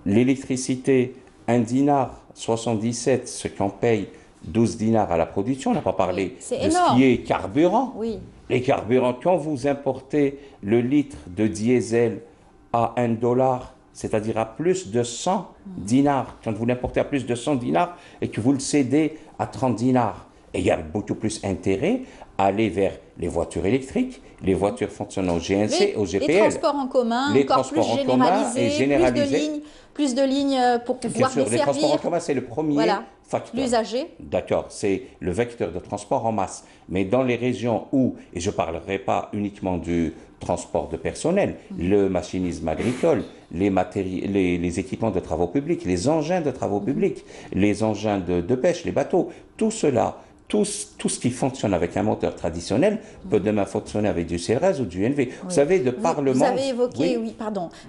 L'électricité, 1 dinar 77, ce qu'on paye, 12 dinars à la production. On n'a pas parlé de ce qui est carburant. Les carburants, quand vous importez le litre de diesel à 1 $, c'est-à-dire à plus de 100 dinars, quand vous l'importez à plus de 100 dinars et que vous le cédez à 30 dinars, et il y a beaucoup plus intérêt à aller vers les voitures électriques, les voitures fonctionnant au GNC, au GPL. Les transports en commun, encore plus généralisés, plus de lignes pour pouvoir desservir. Les transports en commun, c'est le premier facteur. L'usager. D'accord, c'est le vecteur de transport en masse. Mais dans les régions où, et je ne parlerai pas uniquement du transport de personnel, le machinisme agricole, les équipements de travaux publics, les engins de travaux publics, les engins de pêche, les bateaux, tout cela, tout ce qui fonctionne avec un moteur traditionnel peut demain fonctionner avec du CRS ou du NV. Vous savez, de par le monde... Vous avez évoqué,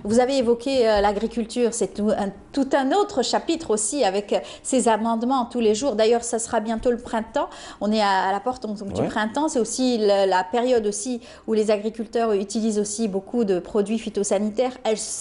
vous avez évoqué l'agriculture, c'est tout un autre chapitre aussi avec ces amendements tous les jours. D'ailleurs, ça sera bientôt le printemps. On est à la porte du printemps. C'est aussi la période aussi où les agriculteurs utilisent aussi beaucoup de produits phytosanitaires,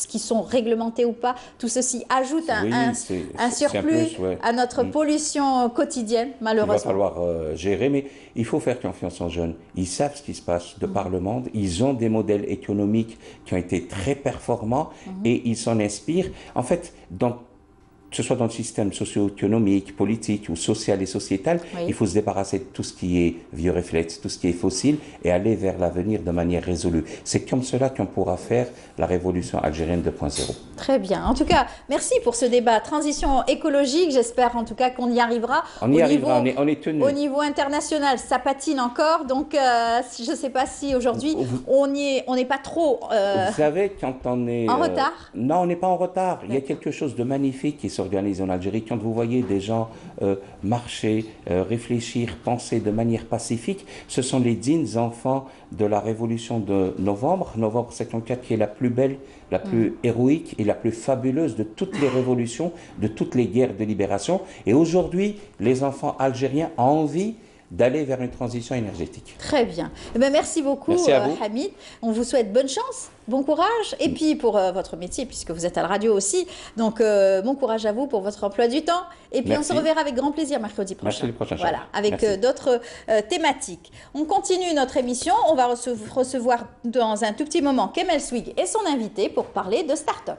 qui sont réglementés ou pas. Tout ceci ajoute un surplus à notre pollution quotidienne, malheureusement. Il va falloir gérer, mais il faut faire confiance aux jeunes. Ils savent ce qui se passe de par le monde. Ils ont des modèles économiques qui ont été très performants et ils s'en inspirent. En fait, que ce soit dans le système socio-économique, politique ou social et sociétal, il faut se débarrasser de tout ce qui est vieux réflexe, tout ce qui est fossile et aller vers l'avenir de manière résolue. C'est comme cela qu'on pourra faire la révolution algérienne 2.0. Très bien. En tout cas, merci pour ce débat. Transition écologique, j'espère en tout cas qu'on y arrivera. On y arrivera, on est tenu. Au niveau international, ça patine encore, donc je ne sais pas si aujourd'hui on n'est pas trop Vous savez, quand on est... en retard. Non, on n'est pas en retard. Il y a quelque chose de magnifique qui s'organise en Algérie. Quand vous voyez des gens marcher, réfléchir, penser de manière pacifique, ce sont les dignes enfants de la révolution de novembre 54, qui est la plus belle, la plus héroïque et la plus fabuleuse de toutes les révolutions, de toutes les guerres de libération. Et aujourd'hui, les enfants algériens ont envie d'aller vers une transition énergétique. Très bien. Eh bien, merci beaucoup, Hamid. On vous souhaite bonne chance, bon courage. Et puis pour votre métier, puisque vous êtes à la radio aussi. Donc, bon courage à vous pour votre emploi du temps. Et puis, on se reverra avec grand plaisir mercredi prochain. Mercredi prochain. Voilà, avec d'autres thématiques. On continue notre émission. On va recevoir dans un tout petit moment Kemel Swig et son invité pour parler de start-up.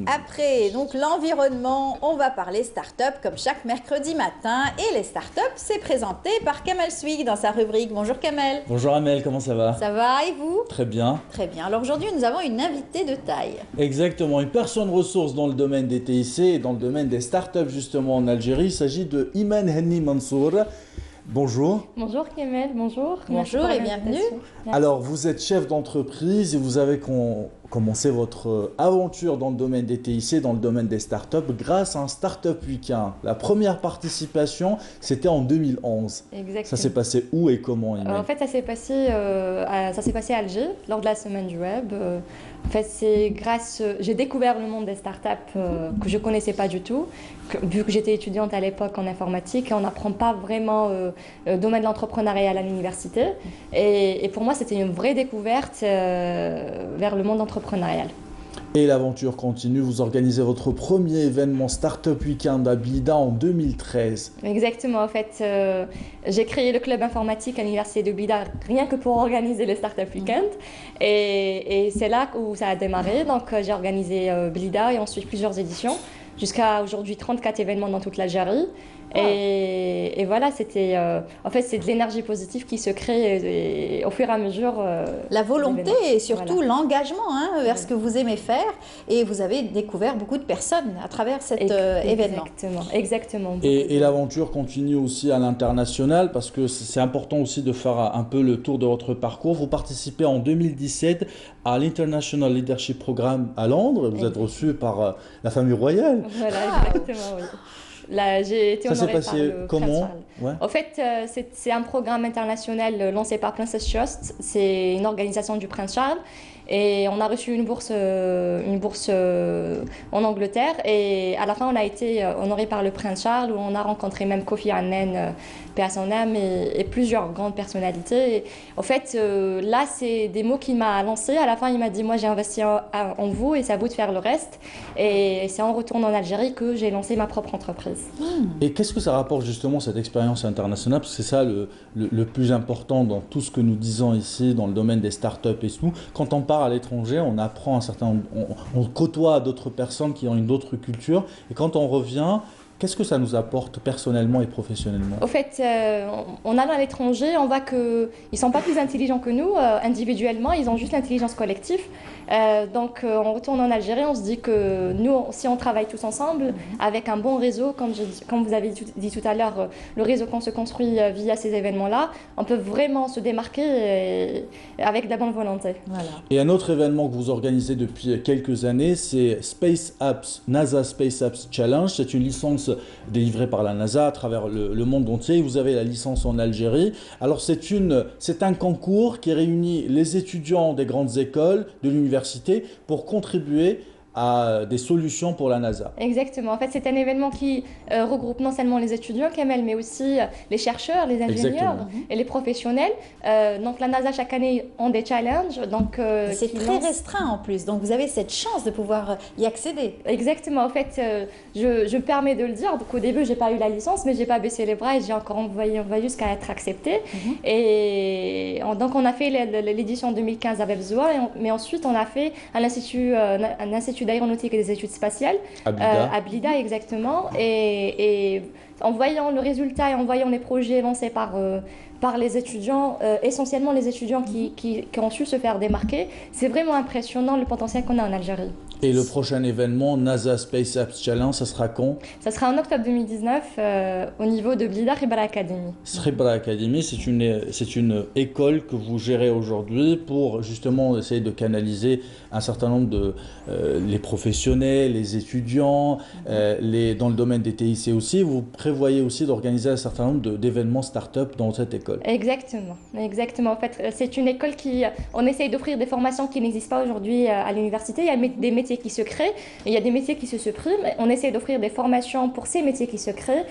Après donc l'environnement, on va parler start-up comme chaque mercredi matin. Et les start-up, c'est présenté par Kemel Swig dans sa rubrique. Bonjour Kemel. Bonjour Amel, comment ça va? Ça va et vous? Très bien. Très bien. Alors aujourd'hui, nous avons une invitée de taille. Exactement, une personne ressource dans le domaine des TIC et dans le domaine des start-up justement en Algérie. Il s'agit de Iman Henni Mansour. Bonjour. Bonjour Kemel, bonjour. Bonjour et bienvenue. Alors vous êtes chef d'entreprise et vous avez commencé votre aventure dans le domaine des TIC, dans le domaine des startups grâce à un Startup Weekend. La première participation, c'était en 2011. Exactement. Ça s'est passé où et comment, Iman? En fait, ça s'est passé à Alger lors de la semaine du web. En fait, c'est j'ai découvert le monde des startups que je ne connaissais pas du tout, vu que j'étais étudiante à l'époque en informatique et on n'apprend pas vraiment le domaine de l'entrepreneuriat à l'université. Et pour moi, c'était une vraie découverte vers le monde entrepreneurial. Et l'aventure continue, vous organisez votre premier événement Startup Weekend à Blida en 2013. Exactement, en fait, j'ai créé le club informatique à l'université de Blida rien que pour organiser le Startup Weekend. Et c'est là où ça a démarré, donc j'ai organisé Blida et ensuite plusieurs éditions, jusqu'à aujourd'hui 34 événements dans toute l'Algérie. Et voilà, c'était en fait c'est de l'énergie positive qui se crée et au fur et à mesure. La volonté et surtout l'engagement vers ce que vous aimez faire, et vous avez découvert beaucoup de personnes à travers cet événement. Exactement. Et l'aventure continue aussi à l'international parce que c'est important aussi de faire un peu le tour de votre parcours. Vous participez en 2017 à l'International Leadership Programme à Londres. Vous êtes reçu par la famille royale. Voilà, exactement, oui. Là, j'ai été honorée par le Prince Charles. En fait, c'est un programme international lancé par Princess Trust. C'est une organisation du Prince Charles. Et on a reçu une bourse en Angleterre. Et à la fin, on a été honoré par le prince Charles, où on a rencontré même Kofi Annan, paix à son âme, et plusieurs grandes personnalités. Et, en fait, là, c'est des mots qu'il m'a lancés. À la fin, il m'a dit, moi, j'ai investi en vous et c'est à vous de faire le reste. Et c'est en retournant en Algérie que j'ai lancé ma propre entreprise. Et qu'est-ce que ça rapporte justement cette expérience internationale? Parce que c'est ça le plus important dans tout ce que nous disons ici, dans le domaine des startups et tout. Quand on part à l'étranger, on apprend on côtoie d'autres personnes qui ont une autre culture. Et quand on revient, qu'est-ce que ça nous apporte personnellement et professionnellement? Au fait, en allant à l'étranger, on voit qu'ils ne sont pas plus intelligents que nous individuellement, ils ont juste l'intelligence collective. Donc on retourne en Algérie, on se dit que nous, si on travaille tous ensemble, avec un bon réseau, comme vous avez dit tout à l'heure, le réseau qu'on se construit via ces événements-là, on peut vraiment se démarquer avec de la bonne volonté. Voilà. Et un autre événement que vous organisez depuis quelques années, c'est Space Apps, NASA Space Apps Challenge. C'est une licence délivrée par la NASA à travers le monde entier. Vous avez la licence en Algérie. Alors c'est un concours qui réunit les étudiants des grandes écoles, de l'université, pour contribuer à des solutions pour la NASA. Exactement. En fait, c'est un événement qui regroupe non seulement les étudiants, Kamel, mais aussi les chercheurs, les ingénieurs et les professionnels. Donc, la NASA, chaque année, ont des challenges. C'est très restreint en plus. Donc, vous avez cette chance de pouvoir y accéder. Exactement. En fait, je me permets de le dire. Donc, au début, je n'ai pas eu la licence, mais je n'ai pas baissé les bras et j'ai encore envoyé jusqu'à être acceptée. Et donc, on a fait l'édition 2015 à Webzoa, mais ensuite, on a fait un institut d'aéronautique et des études spatiales à Blida, exactement, et en voyant le résultat et en voyant les projets lancés par les étudiants, essentiellement les étudiants qui ont su se faire démarquer, c'est vraiment impressionnant le potentiel qu'on a en Algérie. Et le prochain événement, NASA Space Apps Challenge, ça sera quand? Ça sera en octobre 2019 au niveau de Blida Khibra Academy. Khibra Academy, c'est une école que vous gérez aujourd'hui pour justement essayer de canaliser un certain nombre de les professionnels, les étudiants, dans le domaine des TIC aussi. Vous prévoyez aussi d'organiser un certain nombre d'événements start-up dans cette école. Exactement. En fait, c'est une école on essaye d'offrir des formations qui n'existent pas aujourd'hui à l'université. Il y a des métiers qui se créent, et il y a des métiers qui se suppriment. On essaie d'offrir des formations pour ces métiers qui se créent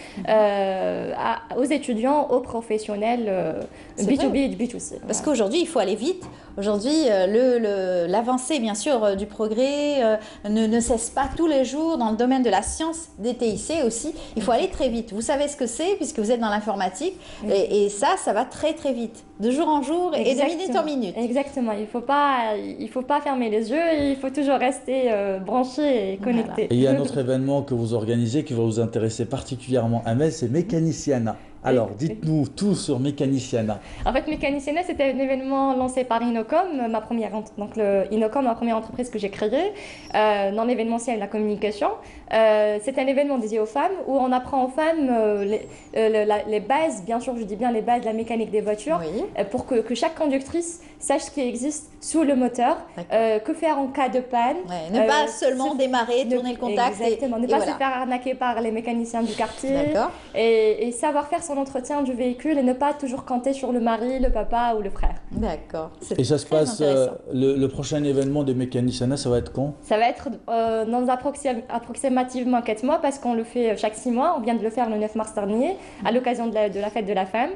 aux étudiants, aux professionnels, B2B et B2C. Parce qu'aujourd'hui, il faut aller vite. Aujourd'hui, l'avancée, bien sûr, du progrès ne cesse pas tous les jours dans le domaine de la science, des TIC aussi. Il faut aller très vite. Vous savez ce que c'est, puisque vous êtes dans l'informatique, et ça va très très vite, de jour en jour et de minute en minute. Exactement. Il faut pas fermer les yeux, il faut toujours rester branché et connecté. Voilà. Et il y a un autre événement que vous organisez qui va vous intéresser particulièrement, Amel, c'est Mécaniciana. Alors, dites-nous tout sur Mécaniciana. En fait, Mécaniciana, c'était un événement lancé par Inocom, ma première entreprise que j'ai créée, dans l'événementiel, la communication. C'est un événement dédié aux femmes, où on apprend aux femmes les bases, bien sûr, je dis bien les bases de la mécanique des voitures, pour que chaque conductrice sache ce qui existe sous le moteur, que faire en cas de panne. Ne pas seulement démarrer, tourner le contact. Exactement, ne pas se faire arnaquer par les mécaniciens du quartier. Et savoir faire son entretien du véhicule et ne pas toujours compter sur le mari, le papa ou le frère. D'accord. Et ça se passe, le prochain événement des Mécaniciana, ça va être quand? Ça va être dans approximativement 4 mois, parce qu'on le fait chaque 6 mois. On vient de le faire le 9 mars dernier, à l'occasion de la fête de la femme.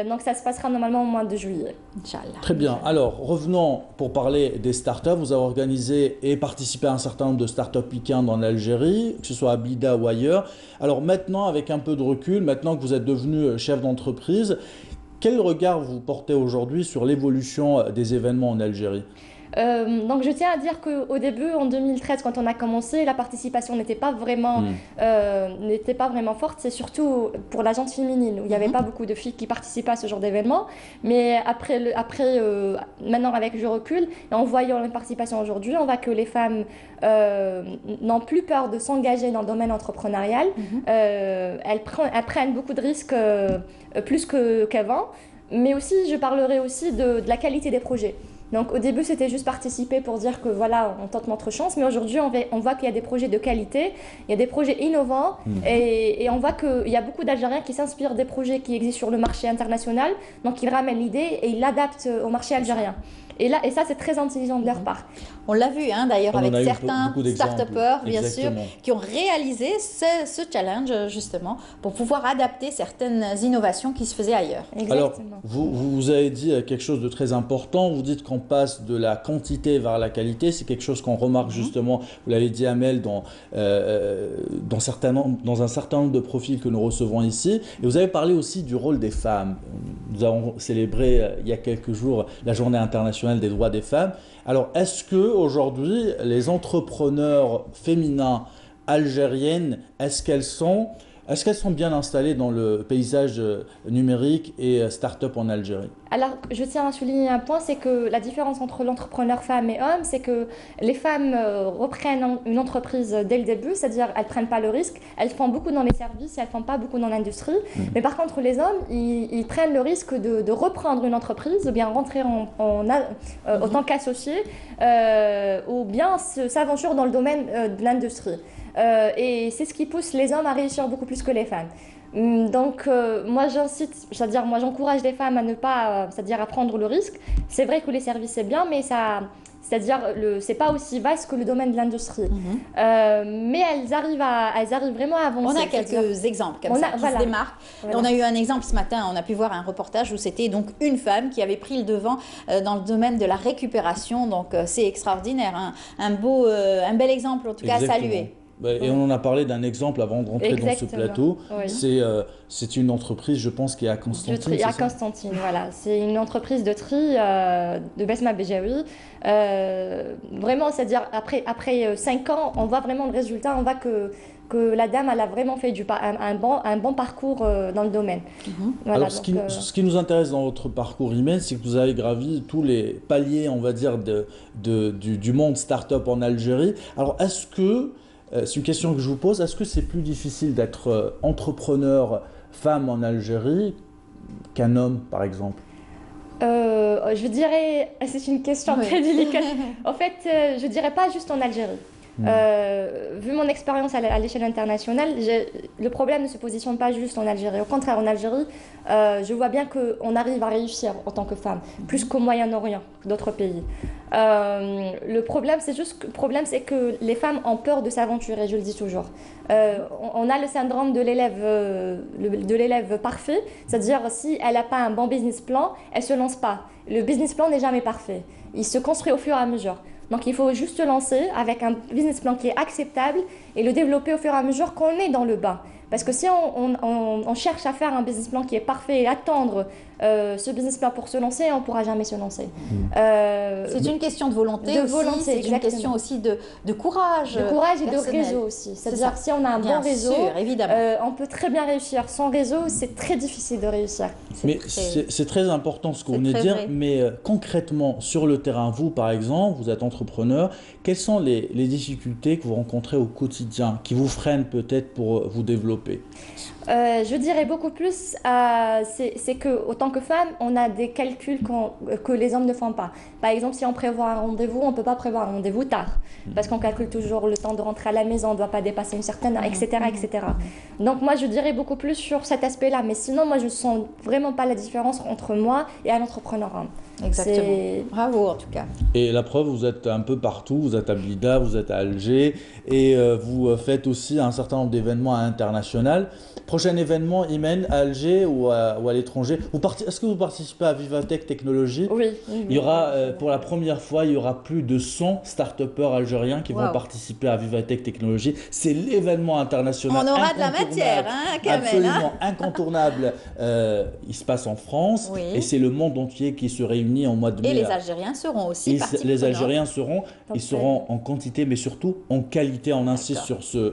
Donc ça se passera normalement au mois de juillet. Inch'Allah. Très bien. Alors, revenons pour parler des startups. Vous avez organisé et participé à un certain nombre de startup week-ends en Algérie, que ce soit à Blida ou ailleurs. Alors maintenant, avec un peu de recul, maintenant que vous êtes devenu chef d'entreprise, quel regard vous portez aujourd'hui sur l'évolution des événements en Algérie? Donc je tiens à dire qu'au début, en 2013, quand on a commencé, la participation n'était pas vraiment forte. C'est surtout pour la gente féminine, où il n'y avait pas beaucoup de filles qui participaient à ce genre d'événement. Mais maintenant, avec du recul, et en voyant la participation aujourd'hui, on voit que les femmes n'ont plus peur de s'engager dans le domaine entrepreneurial. Elles prennent beaucoup de risques, plus qu'avant. Mais aussi, je parlerai aussi de la qualité des projets. Donc au début, c'était juste participer pour dire que voilà, on tente notre chance, mais aujourd'hui, on voit qu'il y a des projets de qualité, il y a des projets innovants, et on voit qu'il y a beaucoup d'Algériens qui s'inspirent des projets qui existent sur le marché international, donc ils ramènent l'idée et ils l'adaptent au marché algérien. Et ça, c'est très intelligent de leur part. On l'a vu d'ailleurs avec certains start-upers, bien sûr, Exactement. qui ont réalisé ce challenge justement pour pouvoir adapter certaines innovations qui se faisaient ailleurs. Alors, vous avez dit quelque chose de très important. Vous dites qu'on passe de la quantité vers la qualité. C'est quelque chose qu'on remarque justement, vous l'avez dit Amel, dans un certain nombre de profils que nous recevons ici. Et vous avez parlé aussi du rôle des femmes. Nous avons célébré il y a quelques jours la Journée internationale des droits des femmes. Alors, est-ce que aujourd'hui, les entrepreneurs féminins algériennes, est-ce qu'elles sont bien installées dans le paysage numérique et start-up en Algérie? Alors, je tiens à souligner un point, c'est que la différence entre l'entrepreneur femme et homme, c'est que les femmes reprennent une entreprise dès le début, c'est-à-dire elles ne prennent pas le risque, elles font beaucoup dans les services, elles ne font pas beaucoup dans l'industrie. Mais par contre, les hommes, ils prennent le risque de reprendre une entreprise, ou bien rentrer en tant qu'associés, ou bien s'aventurer dans le domaine de l'industrie. Et c'est ce qui pousse les hommes à réussir beaucoup plus que les femmes. Donc moi j'encourage les femmes à ne pas, c'est-à-dire à prendre le risque. C'est vrai que les services c'est bien, mais c'est pas aussi vaste que le domaine de l'industrie. Mais elles arrivent vraiment à avancer. On a quelques exemples comme ça qui se démarquent. Voilà. On a eu un exemple ce matin, on a pu voir un reportage où c'était donc une femme qui avait pris le devant dans le domaine de la récupération. Donc c'est extraordinaire, un bel exemple en tout cas à saluer. Et on en a parlé d'un exemple avant de rentrer dans ce plateau. Oui. C'est une entreprise, je pense, qui est à Constantine. À Constantine, voilà. C'est une entreprise de tri de Besma Bejaoui. Vraiment, c'est-à-dire après 5 ans, on voit vraiment le résultat. On voit que la dame, elle a vraiment fait un bon parcours dans le domaine. Voilà, alors, ce qui nous intéresse dans votre parcours, Imen, c'est que vous avez gravi tous les paliers, on va dire, du monde start-up en Algérie. Alors, est-ce que c'est une question que je vous pose. Est-ce que c'est plus difficile d'être entrepreneur femme en Algérie qu'un homme, par exemple? Je dirais, c'est une question très délicate. En fait, je dirais pas juste en Algérie. Vu mon expérience à l'échelle internationale, le problème ne se positionne pas juste en Algérie. Au contraire, en Algérie, je vois bien qu'on arrive à réussir en tant que femme, plus qu'au Moyen-Orient, d'autres pays. Le problème, c'est que les femmes ont peur de s'aventurer, je le dis toujours. On a le syndrome de l'élève parfait, c'est-à-dire si elle n'a pas un bon business plan, elle ne se lance pas. Le business plan n'est jamais parfait. Il se construit au fur et à mesure. Donc il faut juste se lancer avec un business plan qui est acceptable et le développer au fur et à mesure qu'on est dans le bain. Parce que si on cherche à faire un business plan qui est parfait et attendre ce business plan pour se lancer, on ne pourra jamais se lancer. C'est une question de volonté, c'est une question aussi de courage. De courage et de réseau aussi. C'est-à-dire si on a un bon réseau, on peut très bien réussir. Sans réseau, c'est très difficile de réussir. Mais c'est très important ce que vous venez de dire, mais concrètement, sur le terrain, vous par exemple, vous êtes entrepreneur, quelles sont les difficultés que vous rencontrez au quotidien, qui vous freinent peut-être pour vous développer? Je dirais beaucoup plus, c'est qu'en tant que femme, on a des calculs que les hommes ne font pas. Par exemple, si on prévoit un rendez-vous, on ne peut pas prévoir un rendez-vous tard, parce qu'on calcule toujours le temps de rentrer à la maison, on ne doit pas dépasser une certaine heure, etc., etc. Donc moi, je dirais beaucoup plus sur cet aspect-là, mais sinon, moi, je ne sens vraiment pas la différence entre moi et un entrepreneur homme. Exactement. Bravo en tout cas. Et la preuve, vous êtes un peu partout, vous êtes à Blida, vous êtes à Alger et vous faites aussi un certain nombre d'événements internationaux. Prochain événement, Imen, à Alger ou à l'étranger. Est-ce que vous participez à Vivatech Technologies? Oui. Il y aura, pour la première fois, il y aura plus de 100 start-upers algériens qui vont participer à Vivatech Technologies. C'est l'événement international. On aura de la matière, Kamel. Absolument incontournable. Il se passe en France et c'est le monde entier qui se réunit en mois de mai. Et les Algériens seront aussi partie prenante. Les Algériens seront en quantité, mais surtout en qualité. On insiste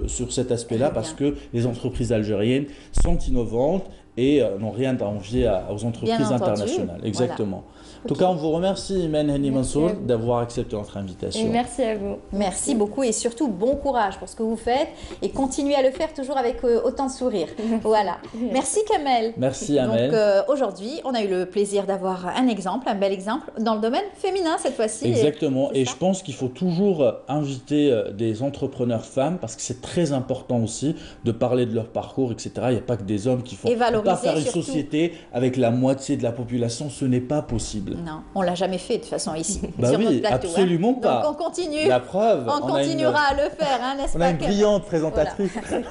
sur cet aspect-là parce que les entreprises algériennes sont innovantes et n'ont rien à envier aux entreprises internationales. Exactement. En tout cas, on vous remercie, Imen Hani Mansour, d'avoir accepté notre invitation. Et merci à vous. Merci beaucoup et surtout bon courage pour ce que vous faites et continuez à le faire toujours avec autant de sourire. Voilà. Merci Kamel. Merci Amel. Donc aujourd'hui, on a eu le plaisir d'avoir un exemple, un bel exemple dans le domaine féminin cette fois-ci. Exactement. Et je pense qu'il faut toujours inviter des entrepreneurs femmes parce que c'est très important aussi de parler de leur parcours, etc. Il n'y a pas que des hommes qui font. Et valoriser pas faire une surtout. Société avec la moitié de la population, ce n'est pas possible. Non, on l'a jamais fait de toute façon ici Bah sur oui, notre plateau. absolument pas. Donc on continue. La preuve. On continuera à le faire, hein, n'est-ce pas? On a une brillante présentatrice. Voilà.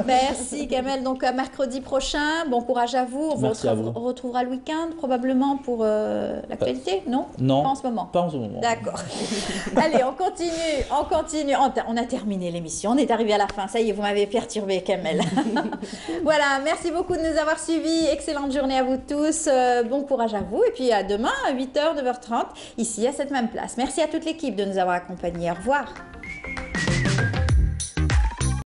Merci Kamel. Donc à mercredi prochain, bon courage à vous. On retrouvera le week-end probablement pour l'actualité, non? Non. Pas en ce moment. Pas en ce moment. D'accord. Allez, on continue. On a terminé l'émission. On est arrivé à la fin. Ça y est, vous m'avez perturbé, Kamel. Voilà. Merci beaucoup de nous avoir suivis. Excellente journée à vous tous. Bon courage à vous. Et puis à demain à 8h, 9h30 ici à cette même place. Merci à toute l'équipe de nous avoir accompagnés. Au revoir.